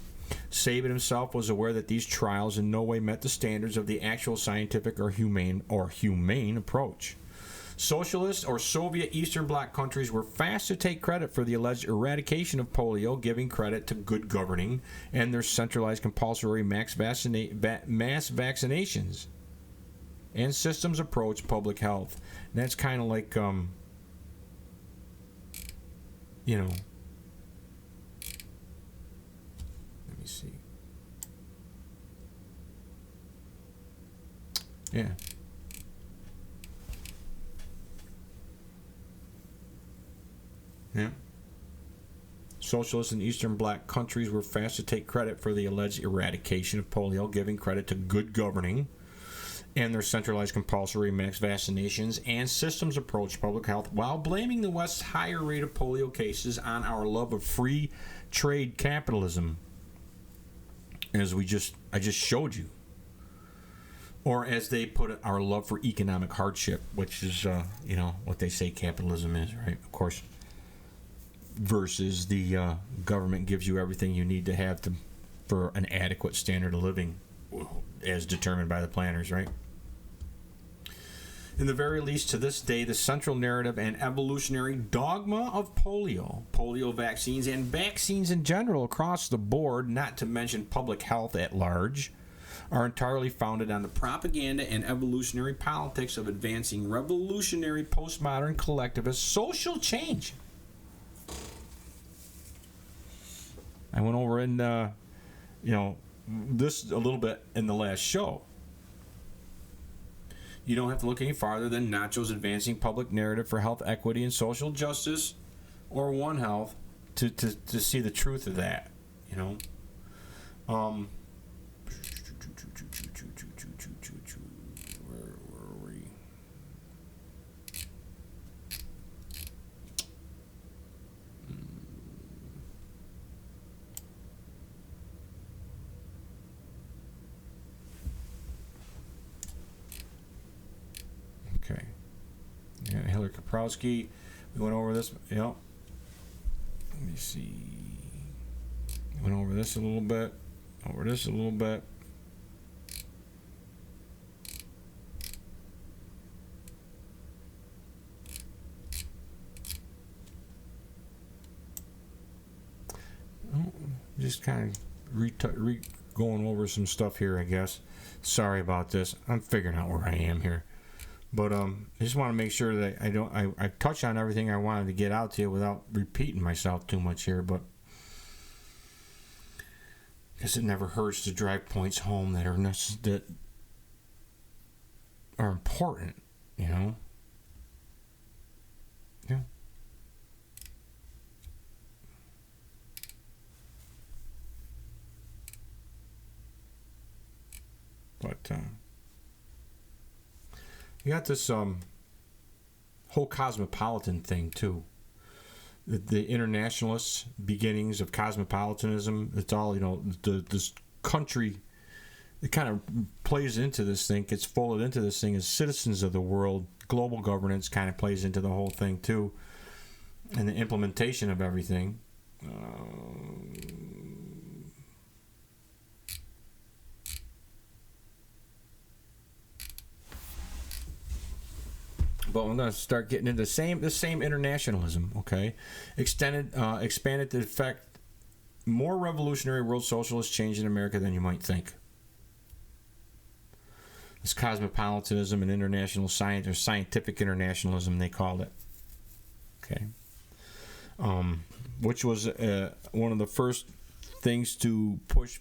Sabin himself was aware that these trials in no way met the standards of the actual scientific or humane approach. Socialist or Soviet Eastern Bloc countries were fast to take credit for the alleged eradication of polio, giving credit to good governing and their centralized compulsory mass vaccinations and systems approach public health. And that's kind of like you know, let me see. Yeah. Yeah. Socialists in Eastern Bloc countries were fast to take credit for the alleged eradication of polio, giving credit to good governing and their centralized compulsory mass vaccinations and systems approach to public health, while blaming the West's higher rate of polio cases on our love of free trade capitalism, as I just showed you. Or as they put it, our love for economic hardship, which is, what they say capitalism is, right? Of course, versus the government gives you everything you need to have for an adequate standard of living, as determined by the planners, right? In the very least, to this day, the central narrative and evolutionary dogma of polio vaccines, and vaccines in general across the board, not to mention public health at large, are entirely founded on the propaganda and evolutionary politics of advancing revolutionary postmodern collectivist social change. I went over in, this a little bit in the last show. You don't have to look any farther than Nacho's advancing public narrative for health equity and social justice, or One Health, to see the truth of that, Where were we? Okay. Yeah, Hillary Kaprowski. We went over this. Yep. Let me see. Went over this a little bit. Over this a little bit. Just kind of going over some stuff here, I guess. Sorry about this. I'm figuring out where I am here. But I just want to make sure that I touch on everything I wanted to get out to you without repeating myself too much here. But I guess it never hurts to drive points home that are important, Yeah. But you got this whole cosmopolitan thing too. The internationalists' beginnings of cosmopolitanism. It's all this country. It kind of plays into this thing. Gets folded into this thing as citizens of the world. Global governance kind of plays into the whole thing too, and the implementation of everything. But I'm going to start getting into the same internationalism, okay? Expanded to effect more revolutionary world socialist change in America than you might think. This cosmopolitanism and international science, or scientific internationalism, they called it. Okay. Which was one of the first things to push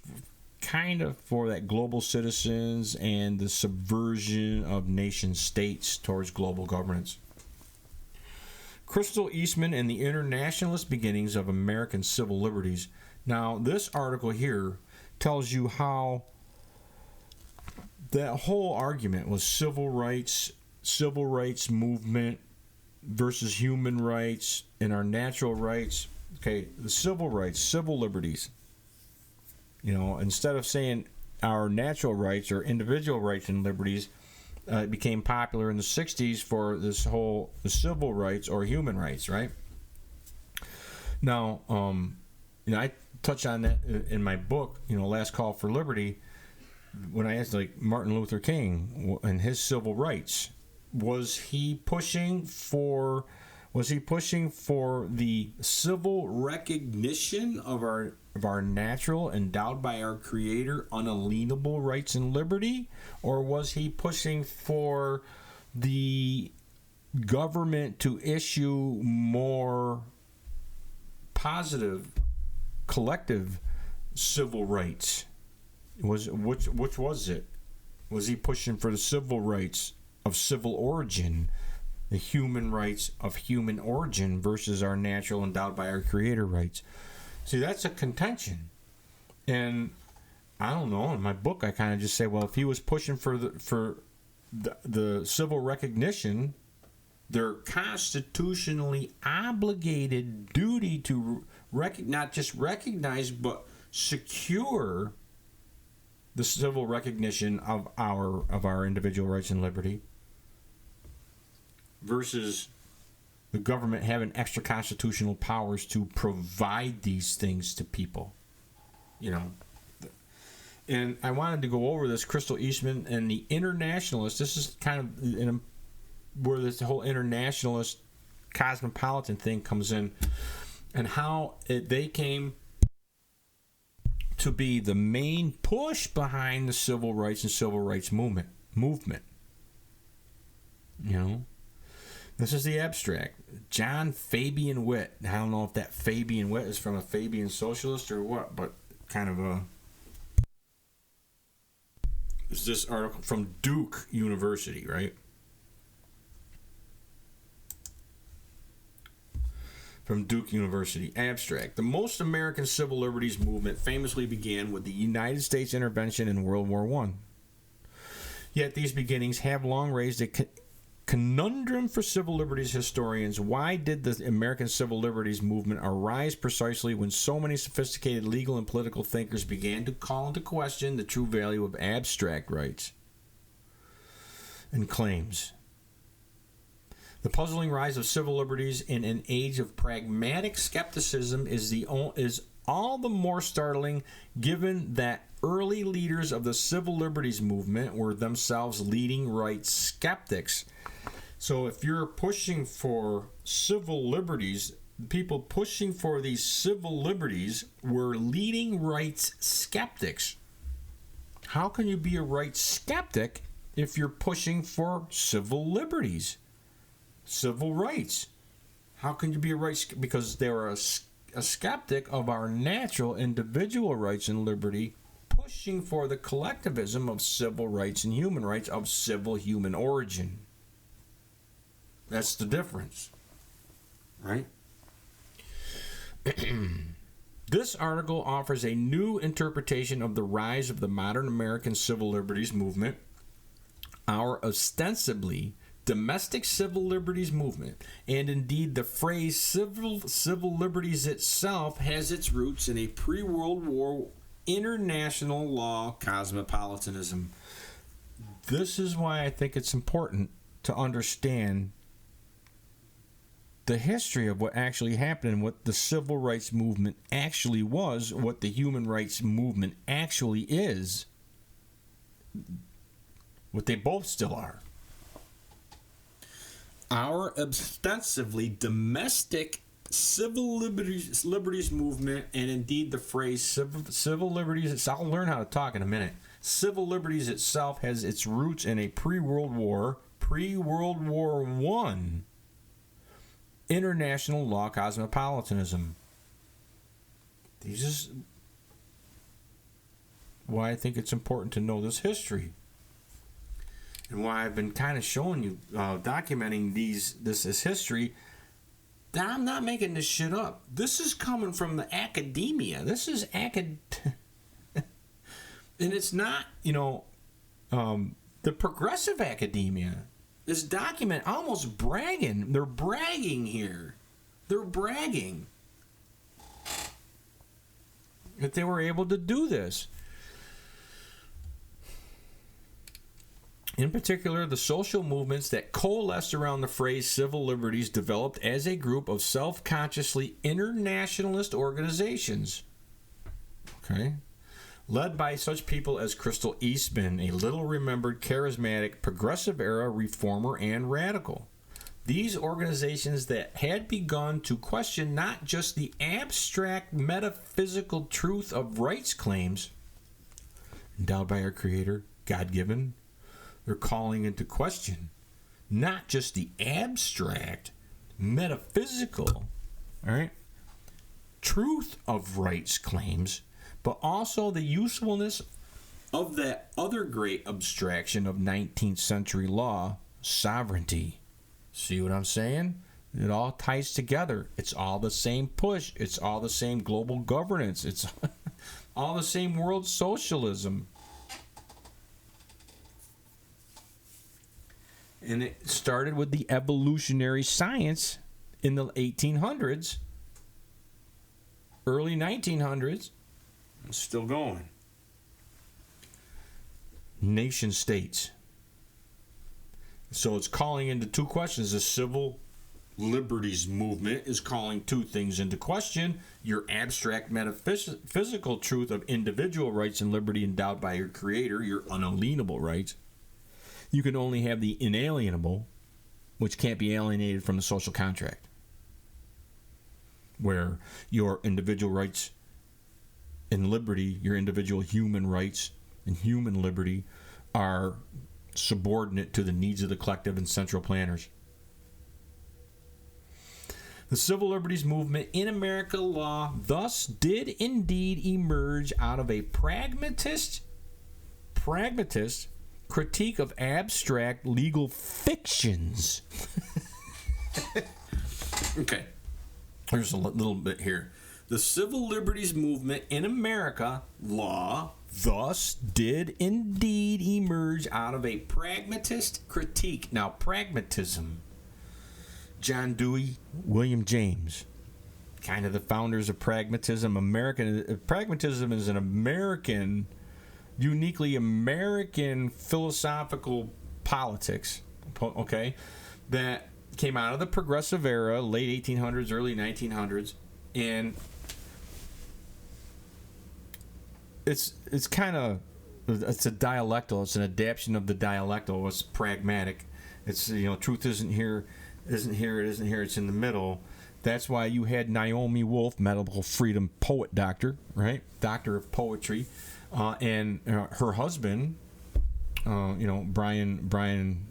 kind of for that global citizens and the subversion of nation states towards global governance. Crystal Eastman and the Internationalist Beginnings of American Civil Liberties. Now, this article here tells you how that whole argument was civil rights movement versus human rights and our natural rights. Okay, the civil rights, civil liberties. Instead of saying our natural rights or individual rights and liberties, it became popular in the 60s for this whole civil rights or human rights, right? Now, I touch on that in my book, Last Call for Liberty, when I asked, like, Martin Luther King and his civil rights, was he pushing for the civil recognition of our natural, endowed by our Creator, unalienable rights and liberty? Or was he pushing for the government to issue more positive collective civil rights? Which was it? Was he pushing for the civil rights of civil origin, the human rights of human origin versus our natural endowed by our Creator rights? See, that's a contention. And I don't know, in my book I kind of just say, well, if he was pushing for the civil recognition, their constitutionally obligated duty to not just recognize but secure the civil recognition of our individual rights and liberty, versus the government having extra constitutional powers to provide these things to people, you know. And I wanted to go over this, Crystal Eastman and the internationalists. This is kind of where this whole internationalist cosmopolitan thing comes in, and how they came to be the main push behind the civil rights and civil rights movement. You know, this is the abstract. John Fabian Witt. I don't know if that Fabian Witt is from a Fabian socialist or what, but kind of a... Is this article from Duke University, right? From Duke University. Abstract. The most American civil liberties movement famously began with the United States intervention in World War I. Yet these beginnings have long raised a conundrum for civil liberties historians. Why did the American civil liberties movement arise precisely when so many sophisticated legal and political thinkers began to call into question the true value of abstract rights and claims? The puzzling rise of civil liberties in an age of pragmatic skepticism is all the more startling given that early leaders of the civil liberties movement were themselves leading rights skeptics. So if you're pushing for civil liberties, people pushing for these civil liberties were leading rights skeptics. How can you be a rights skeptic if you're pushing for civil liberties? Civil rights. How can you be a rights? Because they're a skeptic of our natural individual rights and liberty, pushing for the collectivism of civil rights and human rights of civil human origin. That's the difference, right? This article offers a new interpretation of the rise of the modern American civil liberties movement. Our ostensibly domestic civil liberties movement, and indeed the phrase civil liberties itself, has its roots in a pre-World War international law cosmopolitanism. This is why I think it's important to understand the history of what actually happened and what the civil rights movement actually was, what the human rights movement actually is, what they both still are. Our ostensibly domestic civil liberties movement, and indeed the phrase civil liberties, I'll learn how to talk in a minute. Civil liberties itself has its roots in a pre-World War I international law cosmopolitanism. This is why I think it's important to know this history, and why I've been kind of showing you, documenting this history, that I'm not making this shit up. This is coming from the academia. This is and it's not, the progressive academia. This document almost bragging. They're bragging here. They're bragging that they were able to do this. In particular, the social movements that coalesced around the phrase civil liberties developed as a group of self-consciously internationalist organizations. Okay? Led by such people as Crystal Eastman, a little-remembered, charismatic, progressive-era reformer and radical. These organizations that had begun to question not just the abstract metaphysical truth of rights claims endowed by our Creator, God-given, they're calling into question not just the abstract, metaphysical, all right, truth of rights claims, but also the usefulness of that other great abstraction of 19th century law, sovereignty. See what I'm saying? It all ties together. It's all the same push. It's all the same global governance. It's all the same world socialism. And it started with the evolutionary science in the 1800s, early 1900s. It's still going. Nation states. So it's calling into two questions. The civil liberties movement is calling two things into question: your abstract metaphysical truth of individual rights and liberty endowed by your creator, your unalienable rights. You can only have the inalienable, which can't be alienated from the social contract, where your individual rights and liberty, your individual human rights and human liberty, are subordinate to the needs of the collective and central planners. The civil liberties movement in American law thus did indeed emerge out of a pragmatist critique of abstract legal fictions. Okay, here's a little bit here. The civil liberties movement in America law thus did indeed emerge out of a pragmatist critique. Now, pragmatism, John Dewey, William James, kind of the founders of pragmatism. Pragmatism is an American, uniquely American philosophical politics, okay, that came out of the progressive era, late 1800s, early 1900s, and it's kind of, it's a dialectal, it's an adaptation of the dialectal. It's pragmatic. It's, truth isn't here, it isn't here, it's in the middle. That's why you had Naomi Wolf, medical freedom poet doctor, right? Doctor of poetry, and her husband, Brian,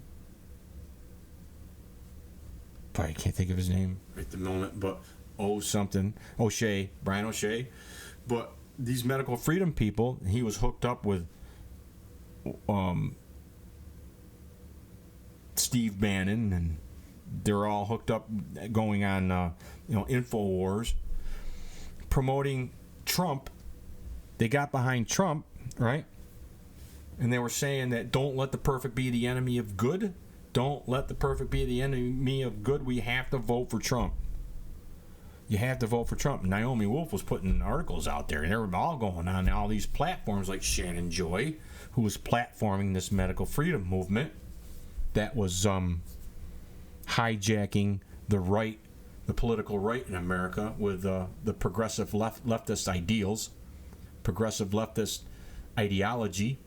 I can't think of his name at the moment, but Brian O'Shea. But these medical freedom people, he was hooked up with Steve Bannon, and they're all hooked up, going on InfoWars, promoting Trump. They got behind Trump, right? And they were saying that don't let the perfect be the enemy of good. Don't let the perfect be the enemy of good. We have to vote for Trump. You have to vote for Trump. Naomi Wolf was putting articles out there, and they were all going on all these platforms, like Shannon Joy, who was platforming this medical freedom movement that was hijacking the right, the political right in America, with the progressive leftist ideals, progressive leftist ideology.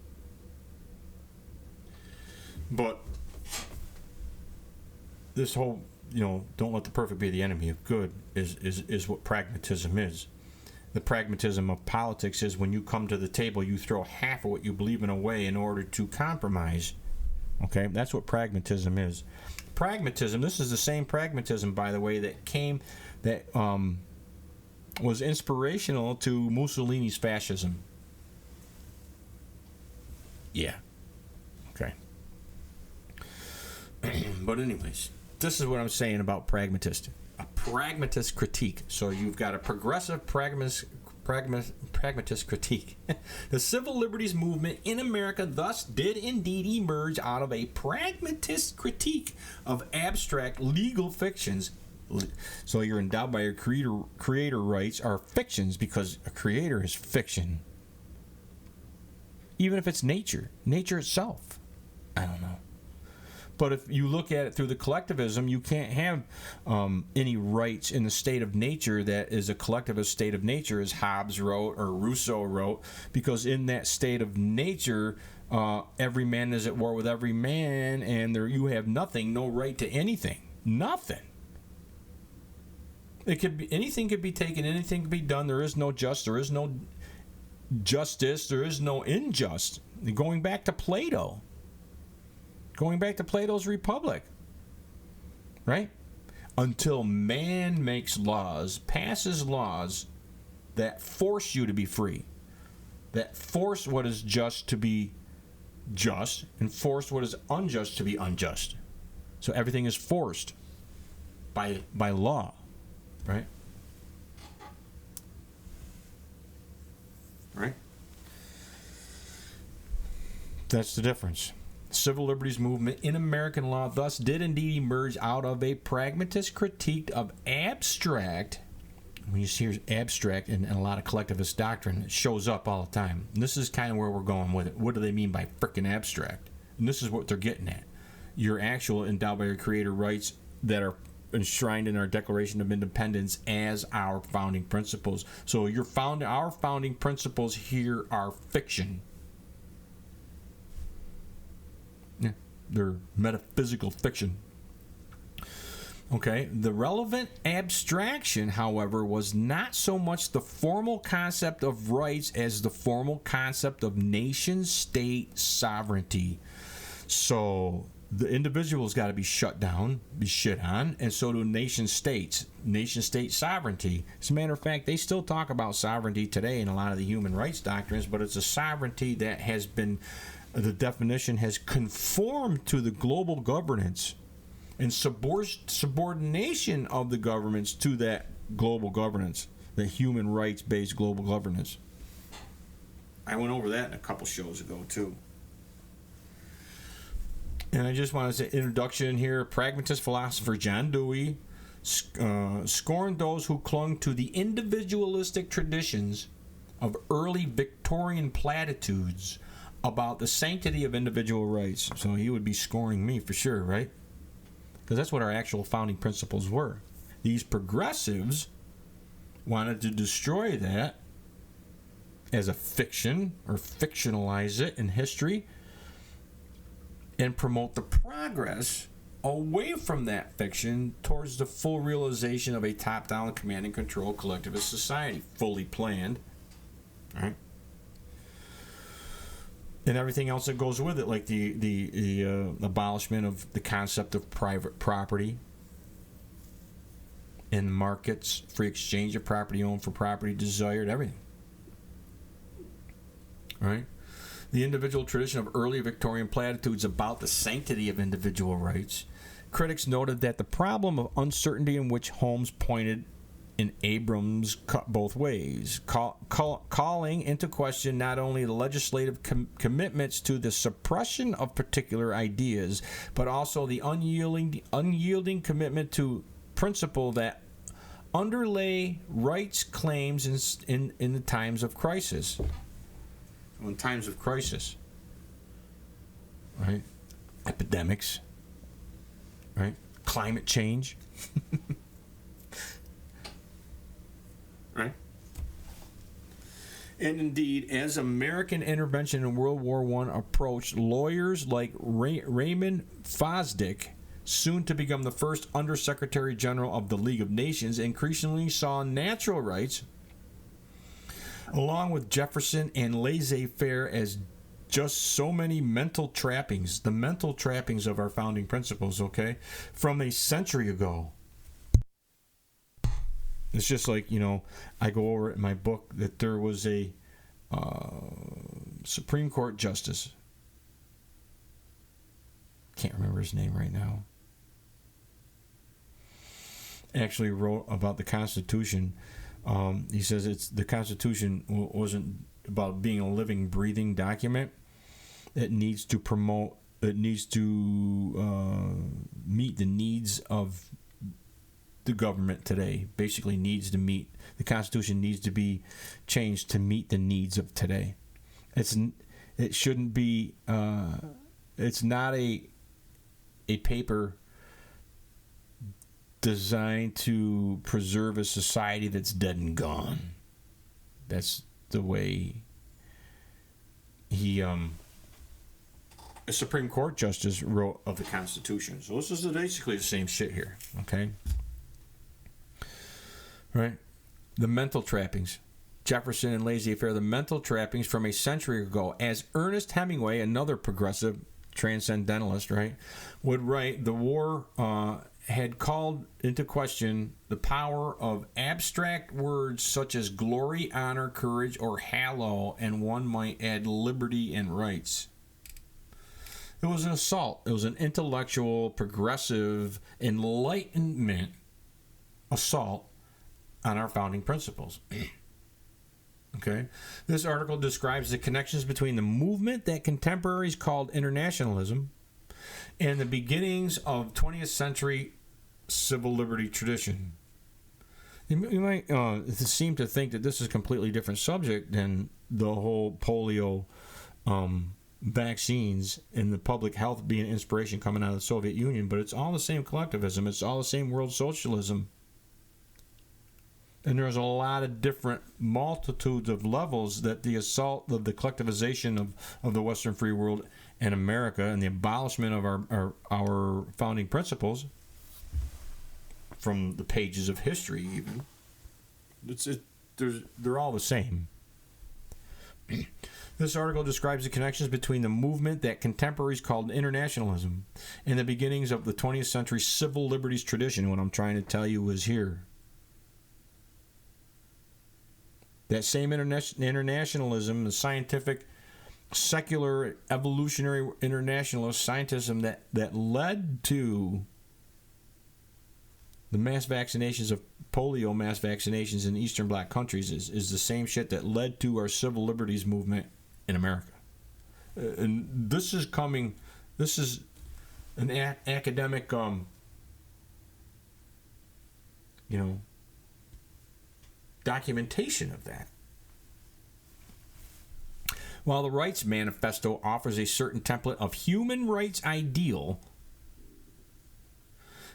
But this whole, don't let the perfect be the enemy of good is what pragmatism is. The pragmatism of politics is when you come to the table, you throw half of what you believe in away in order to compromise. Okay, that's what pragmatism is. Pragmatism, this is the same pragmatism, by the way, that was inspirational to Mussolini's fascism. Yeah. Okay. But anyways, this is what I'm saying about pragmatist. A pragmatist critique. So you've got a progressive pragmatist critique. The civil liberties movement in America thus did indeed emerge out of a pragmatist critique of abstract legal fictions. So you're endowed by your creator rights are fictions, because a creator is fiction. Even if it's nature itself. I don't know. But if you look at it through the collectivism, you can't have any rights in the state of nature that is a collectivist state of nature, as Hobbes wrote or Rousseau wrote, because in that state of nature, every man is at war with every man, and you have no right to anything. Nothing. It could be, anything could be taken, anything could be done. There is no there is no justice, there is no unjust. Going back to Plato. Going back to Plato's Republic, right? Until man makes laws, passes laws, that force you to be free, that force what is just to be just, and force what is unjust to be unjust. So everything is forced by law, right? Right? That's the difference. Civil liberties movement in American law thus did indeed emerge out of a pragmatist critique of abstract. When you hear abstract in a lot of collectivist doctrine, it shows up all the time. And this is kind of where we're going with it. What do they mean by frickin' abstract? And this is what they're getting at. Your actual endowed by your creator rights that are enshrined in our Declaration of Independence as our founding principles. So our founding principles here are fiction. Yeah, they're metaphysical fiction. Okay, the relevant abstraction, however, was not so much the formal concept of rights as the formal concept of nation-state sovereignty. So the individual's got to be shut down, be shit on, and so do nation-states, nation-state sovereignty. As a matter of fact, they still talk about sovereignty today in a lot of the human rights doctrines, but it's a sovereignty that has been, the definition has conformed to the global governance and subordination of the governments to that global governance, the human rights-based global governance. I went over that in a couple shows ago, too. And I just want to say, introduction here, pragmatist philosopher John Dewey scorned those who clung to the individualistic traditions of early Victorian platitudes about the sanctity of individual rights. So he would be scorning me for sure, right? Because that's what our actual founding principles were. These progressives wanted to destroy that as a fiction or fictionalize it in history and promote the progress away from that fiction towards the full realization of a top-down command and control collectivist society, fully planned, right? And everything else that goes with it, like the abolishment of the concept of private property in markets, free exchange of property owned for property desired, everything. Right? The individual tradition of early Victorian platitudes about the sanctity of individual rights. Critics noted that the problem of uncertainty in which Holmes pointed in Abrams cut both ways, calling into question not only the legislative commitments to the suppression of particular ideas, but also the unyielding commitment to principle that underlay rights claims in the times of crisis. In times of crisis, right? Epidemics, right? Climate change. Right? And indeed, as American intervention in World War I approached, lawyers like Raymond Fosdick, soon to become the first Undersecretary General of the League of Nations, increasingly saw natural rights, along with Jefferson and laissez-faire, as just so many mental trappings, the mental trappings of our founding principles, okay, from a century ago. It's just like, I go over it in my book that there was a Supreme Court justice. Can't remember his name right now. Actually wrote about the Constitution. He says the Constitution wasn't about being a living, breathing document. It needs to promote, it needs to meet the needs of the government today. Basically needs to meet, the Constitution needs to be changed to meet the needs of today. It shouldn't be, it's not a paper designed to preserve a society that's dead and gone. That's the way he, a Supreme Court justice wrote of the Constitution. So this is basically the same shit here, okay? Right? The mental trappings. Jefferson and laissez-faire, the mental trappings from a century ago. As Ernest Hemingway, another progressive transcendentalist, right, would write, the war had called into question the power of abstract words such as glory, honor, courage, or hallow, and one might add liberty and rights. It was an assault. It was an intellectual, progressive, enlightenment assault on our founding principles. Okay? This article describes the connections between the movement that contemporaries called internationalism and the beginnings of 20th century civil liberty tradition. You might seem to think that this is a completely different subject than the whole polio vaccines and the public health being inspiration coming out of the Soviet Union, but it's all the same collectivism. It's all the same world socialism. And there's a lot of different multitudes of levels that the assault of the collectivization of the Western free world and America and the abolishment of our founding principles from the pages of history even. They're all the same. This article describes the connections between the movement that contemporaries called internationalism and the beginnings of the 20th century civil liberties tradition. What I'm trying to tell you is here. That same internationalism, the scientific, secular, evolutionary internationalist scientism that led to the mass vaccinations of polio mass vaccinations in Eastern Bloc countries is the same shit that led to our civil liberties movement in America. And this is an academic, documentation of that. While the Rights Manifesto offers a certain template of human rights ideal,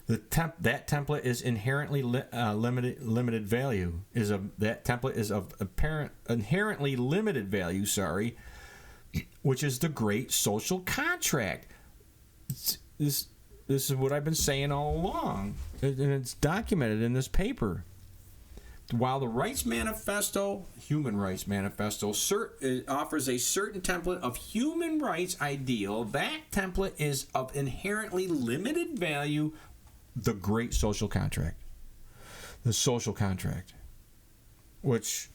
that template is inherently limited value. That template is of inherently limited value. Which is the great social contract. This is what I've been saying all along, and it's documented in this paper. While the Rights Manifesto, Human Rights Manifesto, offers a certain template of human rights ideal, that template is of inherently limited value. The great social contract. The social contract. Which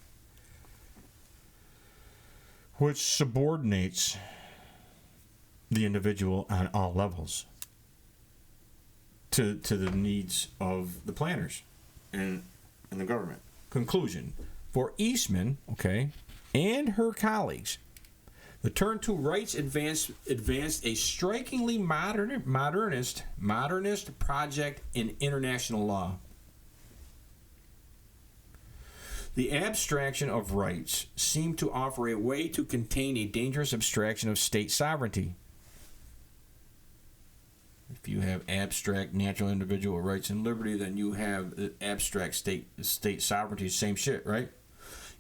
subordinates the individual on all levels to the needs of the planners and the government. Conclusion. For Eastman, and her colleagues, the turn to rights advanced a strikingly modernist project in international law. The abstraction of rights seemed to offer a way to contain a dangerous abstraction of state sovereignty. If you have abstract natural individual rights and liberty, then you have abstract state sovereignty. Same shit, right?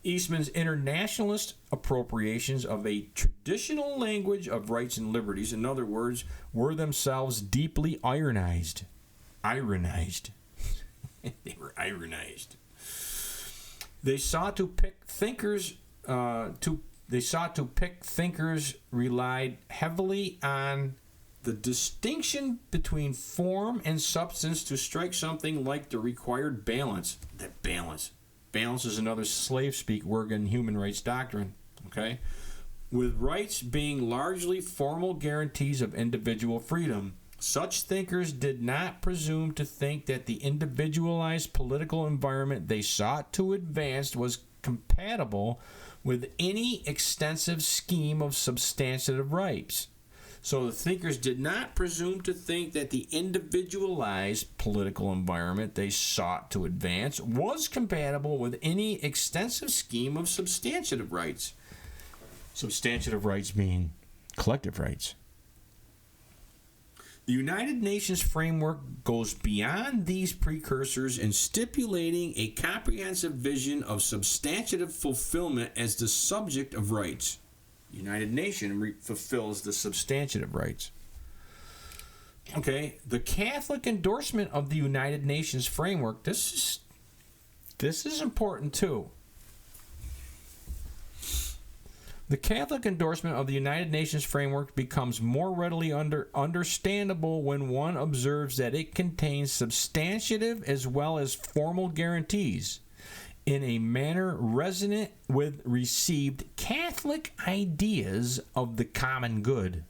Eastman's internationalist appropriations of a traditional language of rights and liberties, in other words, were themselves deeply ironized. They were ironized. They sought to pick thinkers. Relied heavily on the distinction between form and substance to strike something like the required balance. That balance. Balance is another slave speak word in human rights doctrine. Okay, with rights being largely formal guarantees of individual freedom. Such thinkers did not presume to think that the individualized political environment they sought to advance was compatible with any extensive scheme of substantive rights. So the thinkers did not presume to think that the individualized political environment they sought to advance was compatible with any extensive scheme of substantive rights. Substantive rights being collective rights. The United Nations framework goes beyond these precursors in stipulating a comprehensive vision of substantive fulfillment as the subject of rights. The United Nations fulfills the substantive rights. Okay, the Catholic endorsement of the United Nations framework, this is important too. The Catholic endorsement of the United Nations framework becomes more readily understandable when one observes that it contains substantive as well as formal guarantees in a manner resonant with received Catholic ideas of the common good,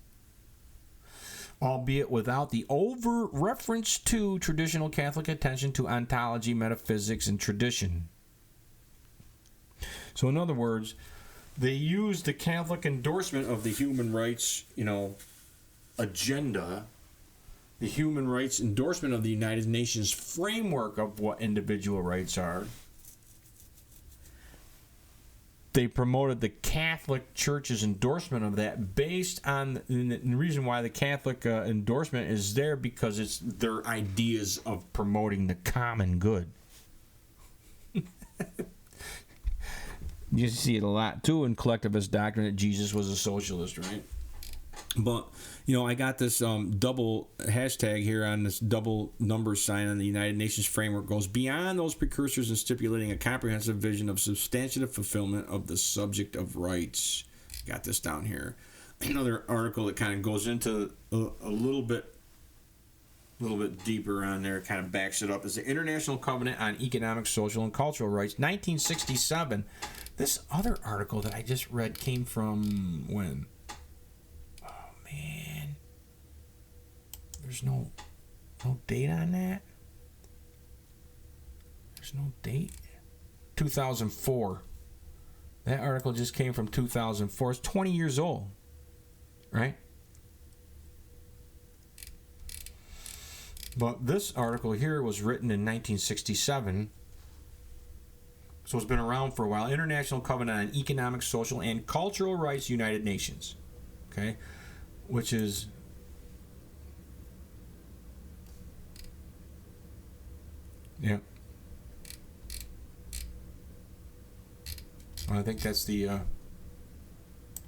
albeit without the overt reference to traditional Catholic attention to ontology, metaphysics, and tradition. So in other words, they use the Catholic endorsement of the human rights, agenda, the human rights endorsement of the United Nations framework of what individual rights are. They promoted the Catholic Church's endorsement of that based on the reason why the Catholic endorsement is there, because it's their ideas of promoting the common good. You see it a lot, too, in collectivist doctrine that Jesus was a socialist, right? But, I got this double hashtag here on this double number sign on the United Nations framework. Goes beyond those precursors in stipulating a comprehensive vision of substantive fulfillment of the subject of rights. Got this down here. Another article that kind of goes into a little bit deeper on there, kind of backs it up, is the International Covenant on Economic, Social, and Cultural Rights, 1967. This other article that I just read came from when? Oh, man. There's no date on that. There's no date. 2004. That article just came from 2004. It's 20 years old, right? But this article here was written in 1967. So it's been around for a while. International Covenant on Economic, Social, and Cultural Rights, United Nations. Okay? Which is... Yeah. I think that's the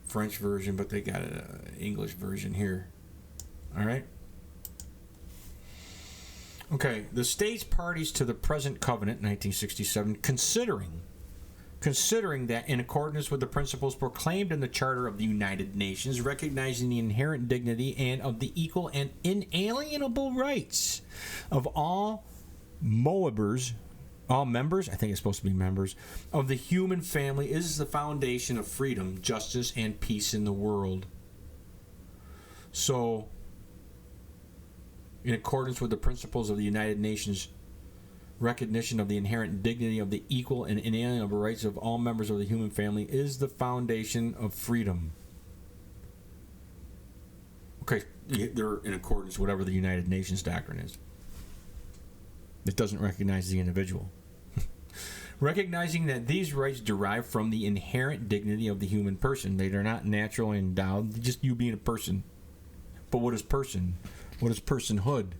French version, but they got an English version here. All right? Okay, the states parties to the present covenant, 1967, considering that in accordance with the principles proclaimed in the Charter of the United Nations, recognizing the inherent dignity and of the equal and inalienable rights of all members, I think it's supposed to be members, of the human family is the foundation of freedom, justice, and peace in the world. So, in accordance with the principles of the United Nations, recognition of the inherent dignity of the equal and inalienable rights of all members of the human family is the foundation of freedom. Okay, they're in accordance with whatever the United Nations doctrine is. It doesn't recognize the individual. Recognizing that these rights derive from the inherent dignity of the human person. They are not naturally endowed, just you being a person. But what is person? What is personhood?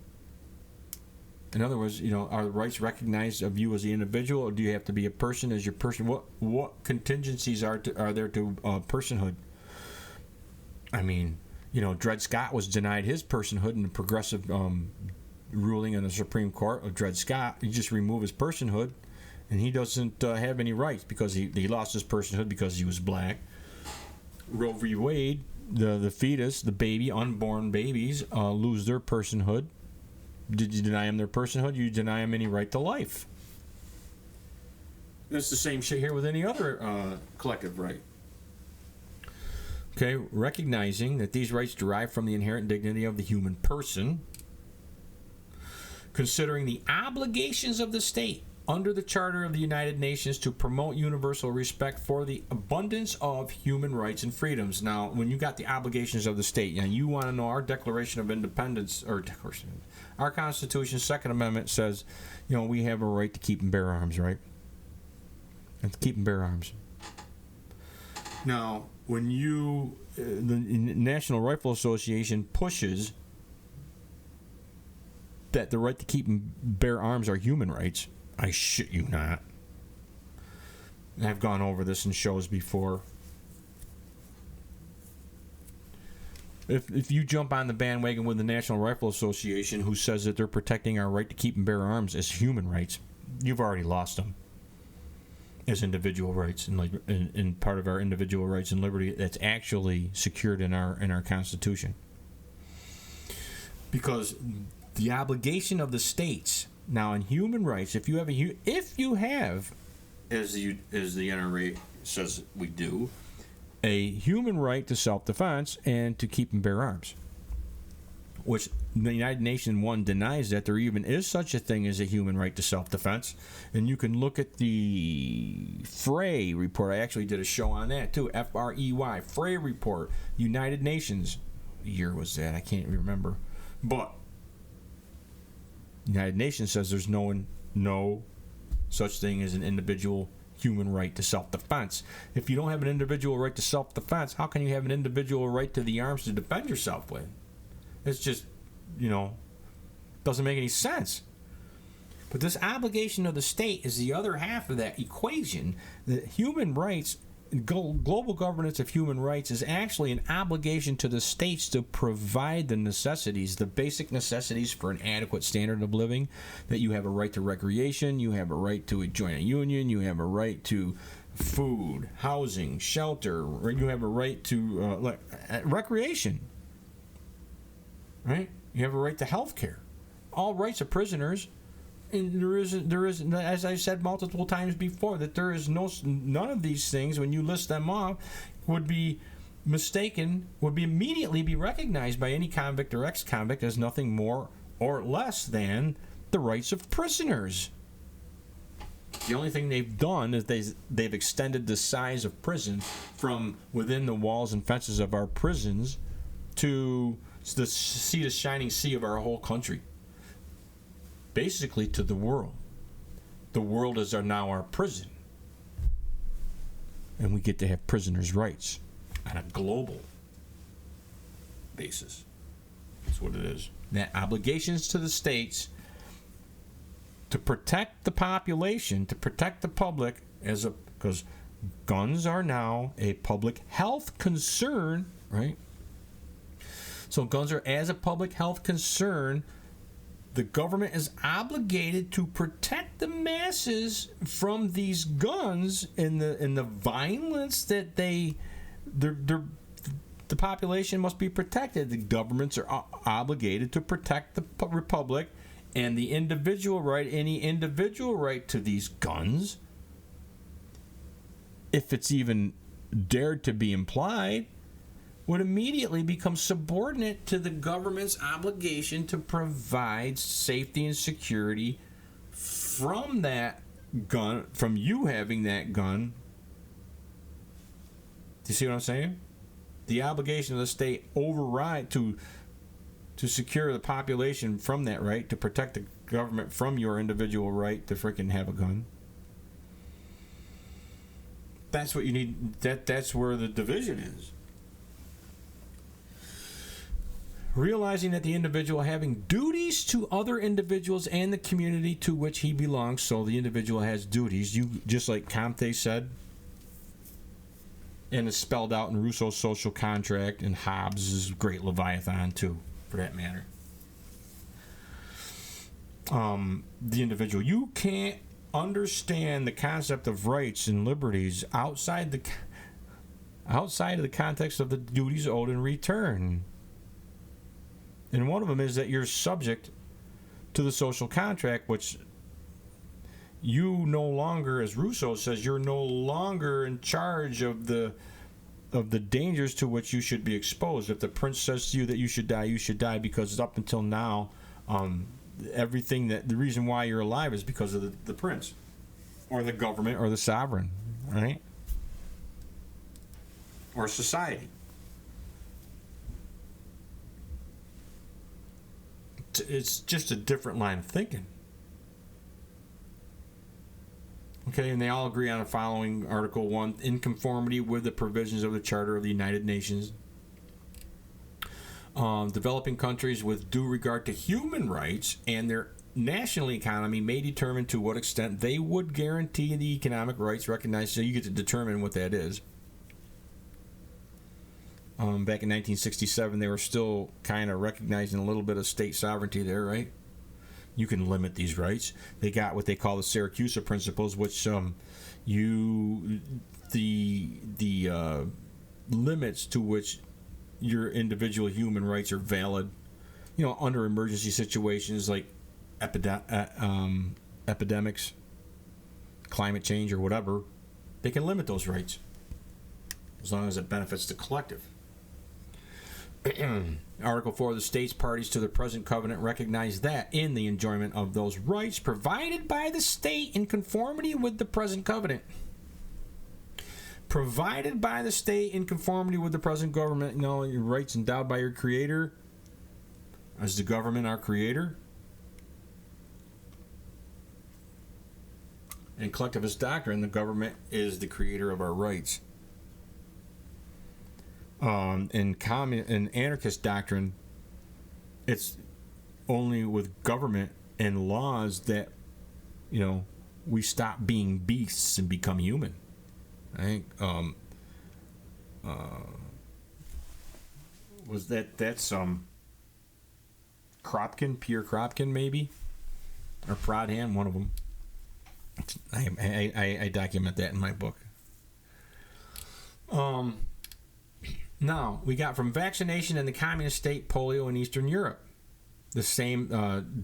In other words, are the rights recognized of you as the individual, or do you have to be a person as your person? What contingencies are there to personhood? I mean, Dred Scott was denied his personhood in the progressive ruling in the Supreme Court of Dred Scott. You just remove his personhood, and he doesn't have any rights because he lost his personhood because he was black. Roe v. Wade, the fetus, the baby, unborn babies lose their personhood. Did you deny them their personhood? You deny them any right to life. It's the same shit here with any other collective right. Okay, recognizing that these rights derive from the inherent dignity of the human person, considering the obligations of the state under the Charter of the United Nations to promote universal respect for the abundance of human rights and freedoms. Now, when you got the obligations of the state, you want to know our Declaration of Independence, or our Constitution's Second Amendment says, we have a right to keep and bear arms, right? And to keep and bear arms. Now, when the National Rifle Association pushes that the right to keep and bear arms are human rights, I shit you not. I've gone over this in shows before. If you jump on the bandwagon with the National Rifle Association, who says that they're protecting our right to keep and bear arms as human rights, you've already lost them. as individual rights and like in part of our individual rights and liberty that's actually secured in our Constitution. Because the obligation of the states now in human rights, if you have, as the NRA says we do, a human right to self-defense and to keep and bear arms, which the United Nations 1 denies that there even is such a thing as a human right to self-defense. And you can look at the Frey report. I actually did a show on that too. Frey, Frey report, United Nations. What year was that? I can't remember. But United Nations says there's no such thing as an individual human right to self-defense. If you don't have an individual right to self-defense, how can you have an individual right to the arms to defend yourself with? It's just, doesn't make any sense. But this obligation of the state is the other half of that equation. The human rights, global governance of human rights is actually an obligation to the states to provide the necessities, the basic necessities for an adequate standard of living, that you have a right to recreation, you have a right to join a union, you have a right to food, housing, shelter, you have a right to recreation, right? You have a right to health care. All rights of prisoners. And there is, as I said multiple times before, that there is none of these things, when you list them off, would be mistaken, would be immediately be recognized by any convict or ex-convict as nothing more or less than the rights of prisoners. The only thing they've done is they've extended the size of prison from within the walls and fences of our prisons to the shining sea of our whole country. Basically to the world. The world is now our prison. And we get to have prisoners' rights on a global basis. That's what it is. That obligations to the states to protect the population, to protect the public, because guns are now a public health concern, right? So guns are as a public health concern. The government is obligated to protect the masses from these guns and the violence that the population must be protected. The governments are obligated to protect the republic and the individual right, any individual right to these guns, if it's even dared to be implied, would immediately become subordinate to the government's obligation to provide safety and security from that gun, from you having that gun. Do you see what I'm saying? The obligation of the state override to secure the population from that right, to protect the government from your individual right to freaking have a gun. That's what you need. That's where the division is. Realizing that the individual having duties to other individuals and the community to which he belongs, so the individual has duties. You just like Comte said, and is spelled out in Rousseau's Social Contract, and Hobbes' Great Leviathan too, for that matter. The individual, you can't understand the concept of rights and liberties outside of the context of the duties owed in return. And one of them is that you're subject to the social contract, which you no longer, as Rousseau says, you're no longer in charge of the dangers to which you should be exposed. If the prince says to you that you should die, because up until now, the reason why you're alive is because of the prince, or the government, or the sovereign, right? Or society. It's just a different line of thinking. Okay, and they all agree on the following: Article 1, in conformity with the provisions of the Charter of the United Nations. Developing countries, with due regard to human rights and their national economy, may determine to what extent they would guarantee the economic rights recognized. So you get to determine what that is. Back in 1967, they were still kind of recognizing a little bit of state sovereignty there, right? You can limit these rights. They got what they call the Syracuse Principles, which the limits to which your individual human rights are valid, under emergency situations like epidemics, climate change, or whatever, they can limit those rights as long as it benefits the collective. Article 4 of the states parties to the present covenant recognize that in the enjoyment of those rights provided by the state in conformity with the present covenant. Provided by the state in conformity with the present government, your rights endowed by your creator, as the government our creator. In collectivist doctrine, the government is the creator of our rights. In anarchist doctrine, it's only with government and laws that, we stop being beasts and become human. I think was that's Kropkin, Pierre Kropkin, maybe, or Prodhan, one of them. I document that in my book. Now, we got from vaccination in the communist state, polio in Eastern Europe. The same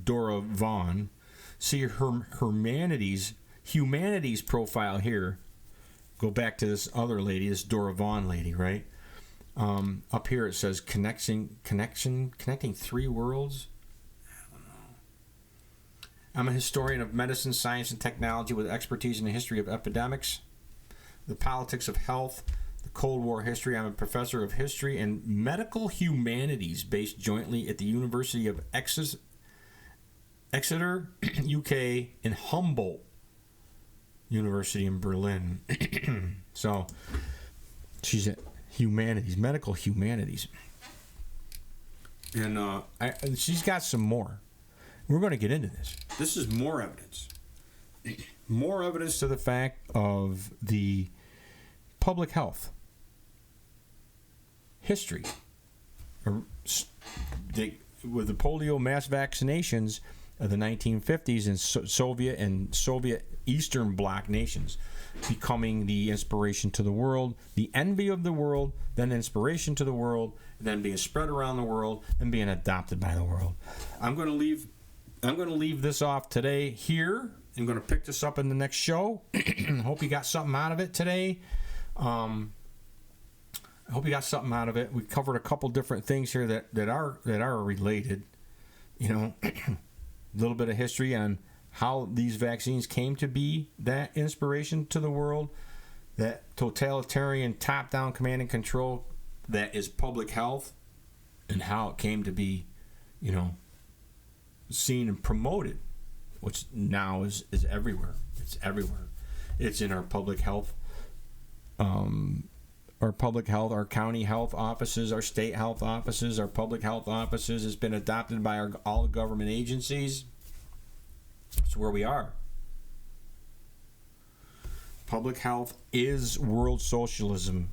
Dora Vaughn. See her humanities profile here. Go back to this other lady, this Dora Vaughn lady, right? Up here it says connecting three worlds. I don't know. I'm a historian of medicine, science, and technology with expertise in the history of epidemics, the politics of health, the Cold War history. I'm a professor of history and medical humanities based jointly at the University of Exeter, UK, and Humboldt University in Berlin. So she's at humanities, medical humanities, and she's got some more. We're going to get into this. This is more evidence. More evidence to the fact of the public health history. With the polio mass vaccinations of the 1950s in Soviet and Soviet Eastern Bloc nations, becoming the inspiration to the world, the envy of the world, then inspiration to the world, then being spread around the world, and being adopted by the world. I'm going to leave this off today here. I'm going to pick this up in the next show. I hope you got something out of it today. I hope you got something out of it. We covered a couple different things here that are related. A little bit of history on how these vaccines came to be that inspiration to the world, that totalitarian top-down command and control that is public health, and how it came to be, seen and promoted, which now is everywhere. It's everywhere. It's in our public health, our county health offices, our state health offices, our public health offices. It's been adopted by all the government agencies. It's where we are. Public health is world socialism.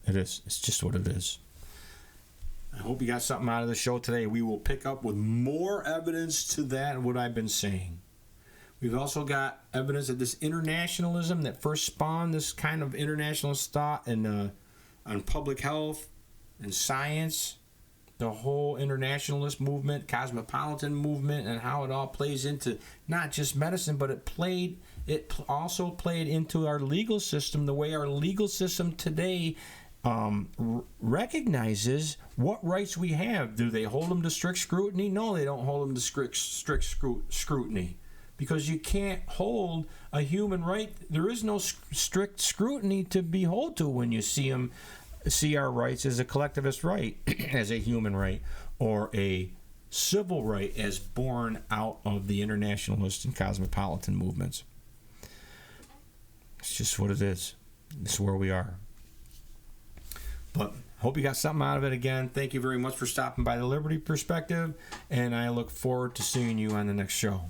It is. It's just what it is. I hope you got something out of the show today. We will pick up with more evidence to that, what I've been saying. We've also got evidence of this internationalism that first spawned this kind of internationalist thought on public health and science. The whole internationalist movement, cosmopolitan movement, and how it all plays into not just medicine, but it also played into our legal system, the way our legal system today recognizes what rights we have. Do they hold them to strict scrutiny? No, they don't hold them to strict scrutiny, because you can't hold a human right. There is no strict scrutiny to behold to when you see our rights as a collectivist right, as a human right, or a civil right as born out of the internationalist and cosmopolitan movements. It's just what it is. It's where we are. But hope you got something out of it again. Thank you very much for stopping by the Liberty Perspective, and I look forward to seeing you on the next show.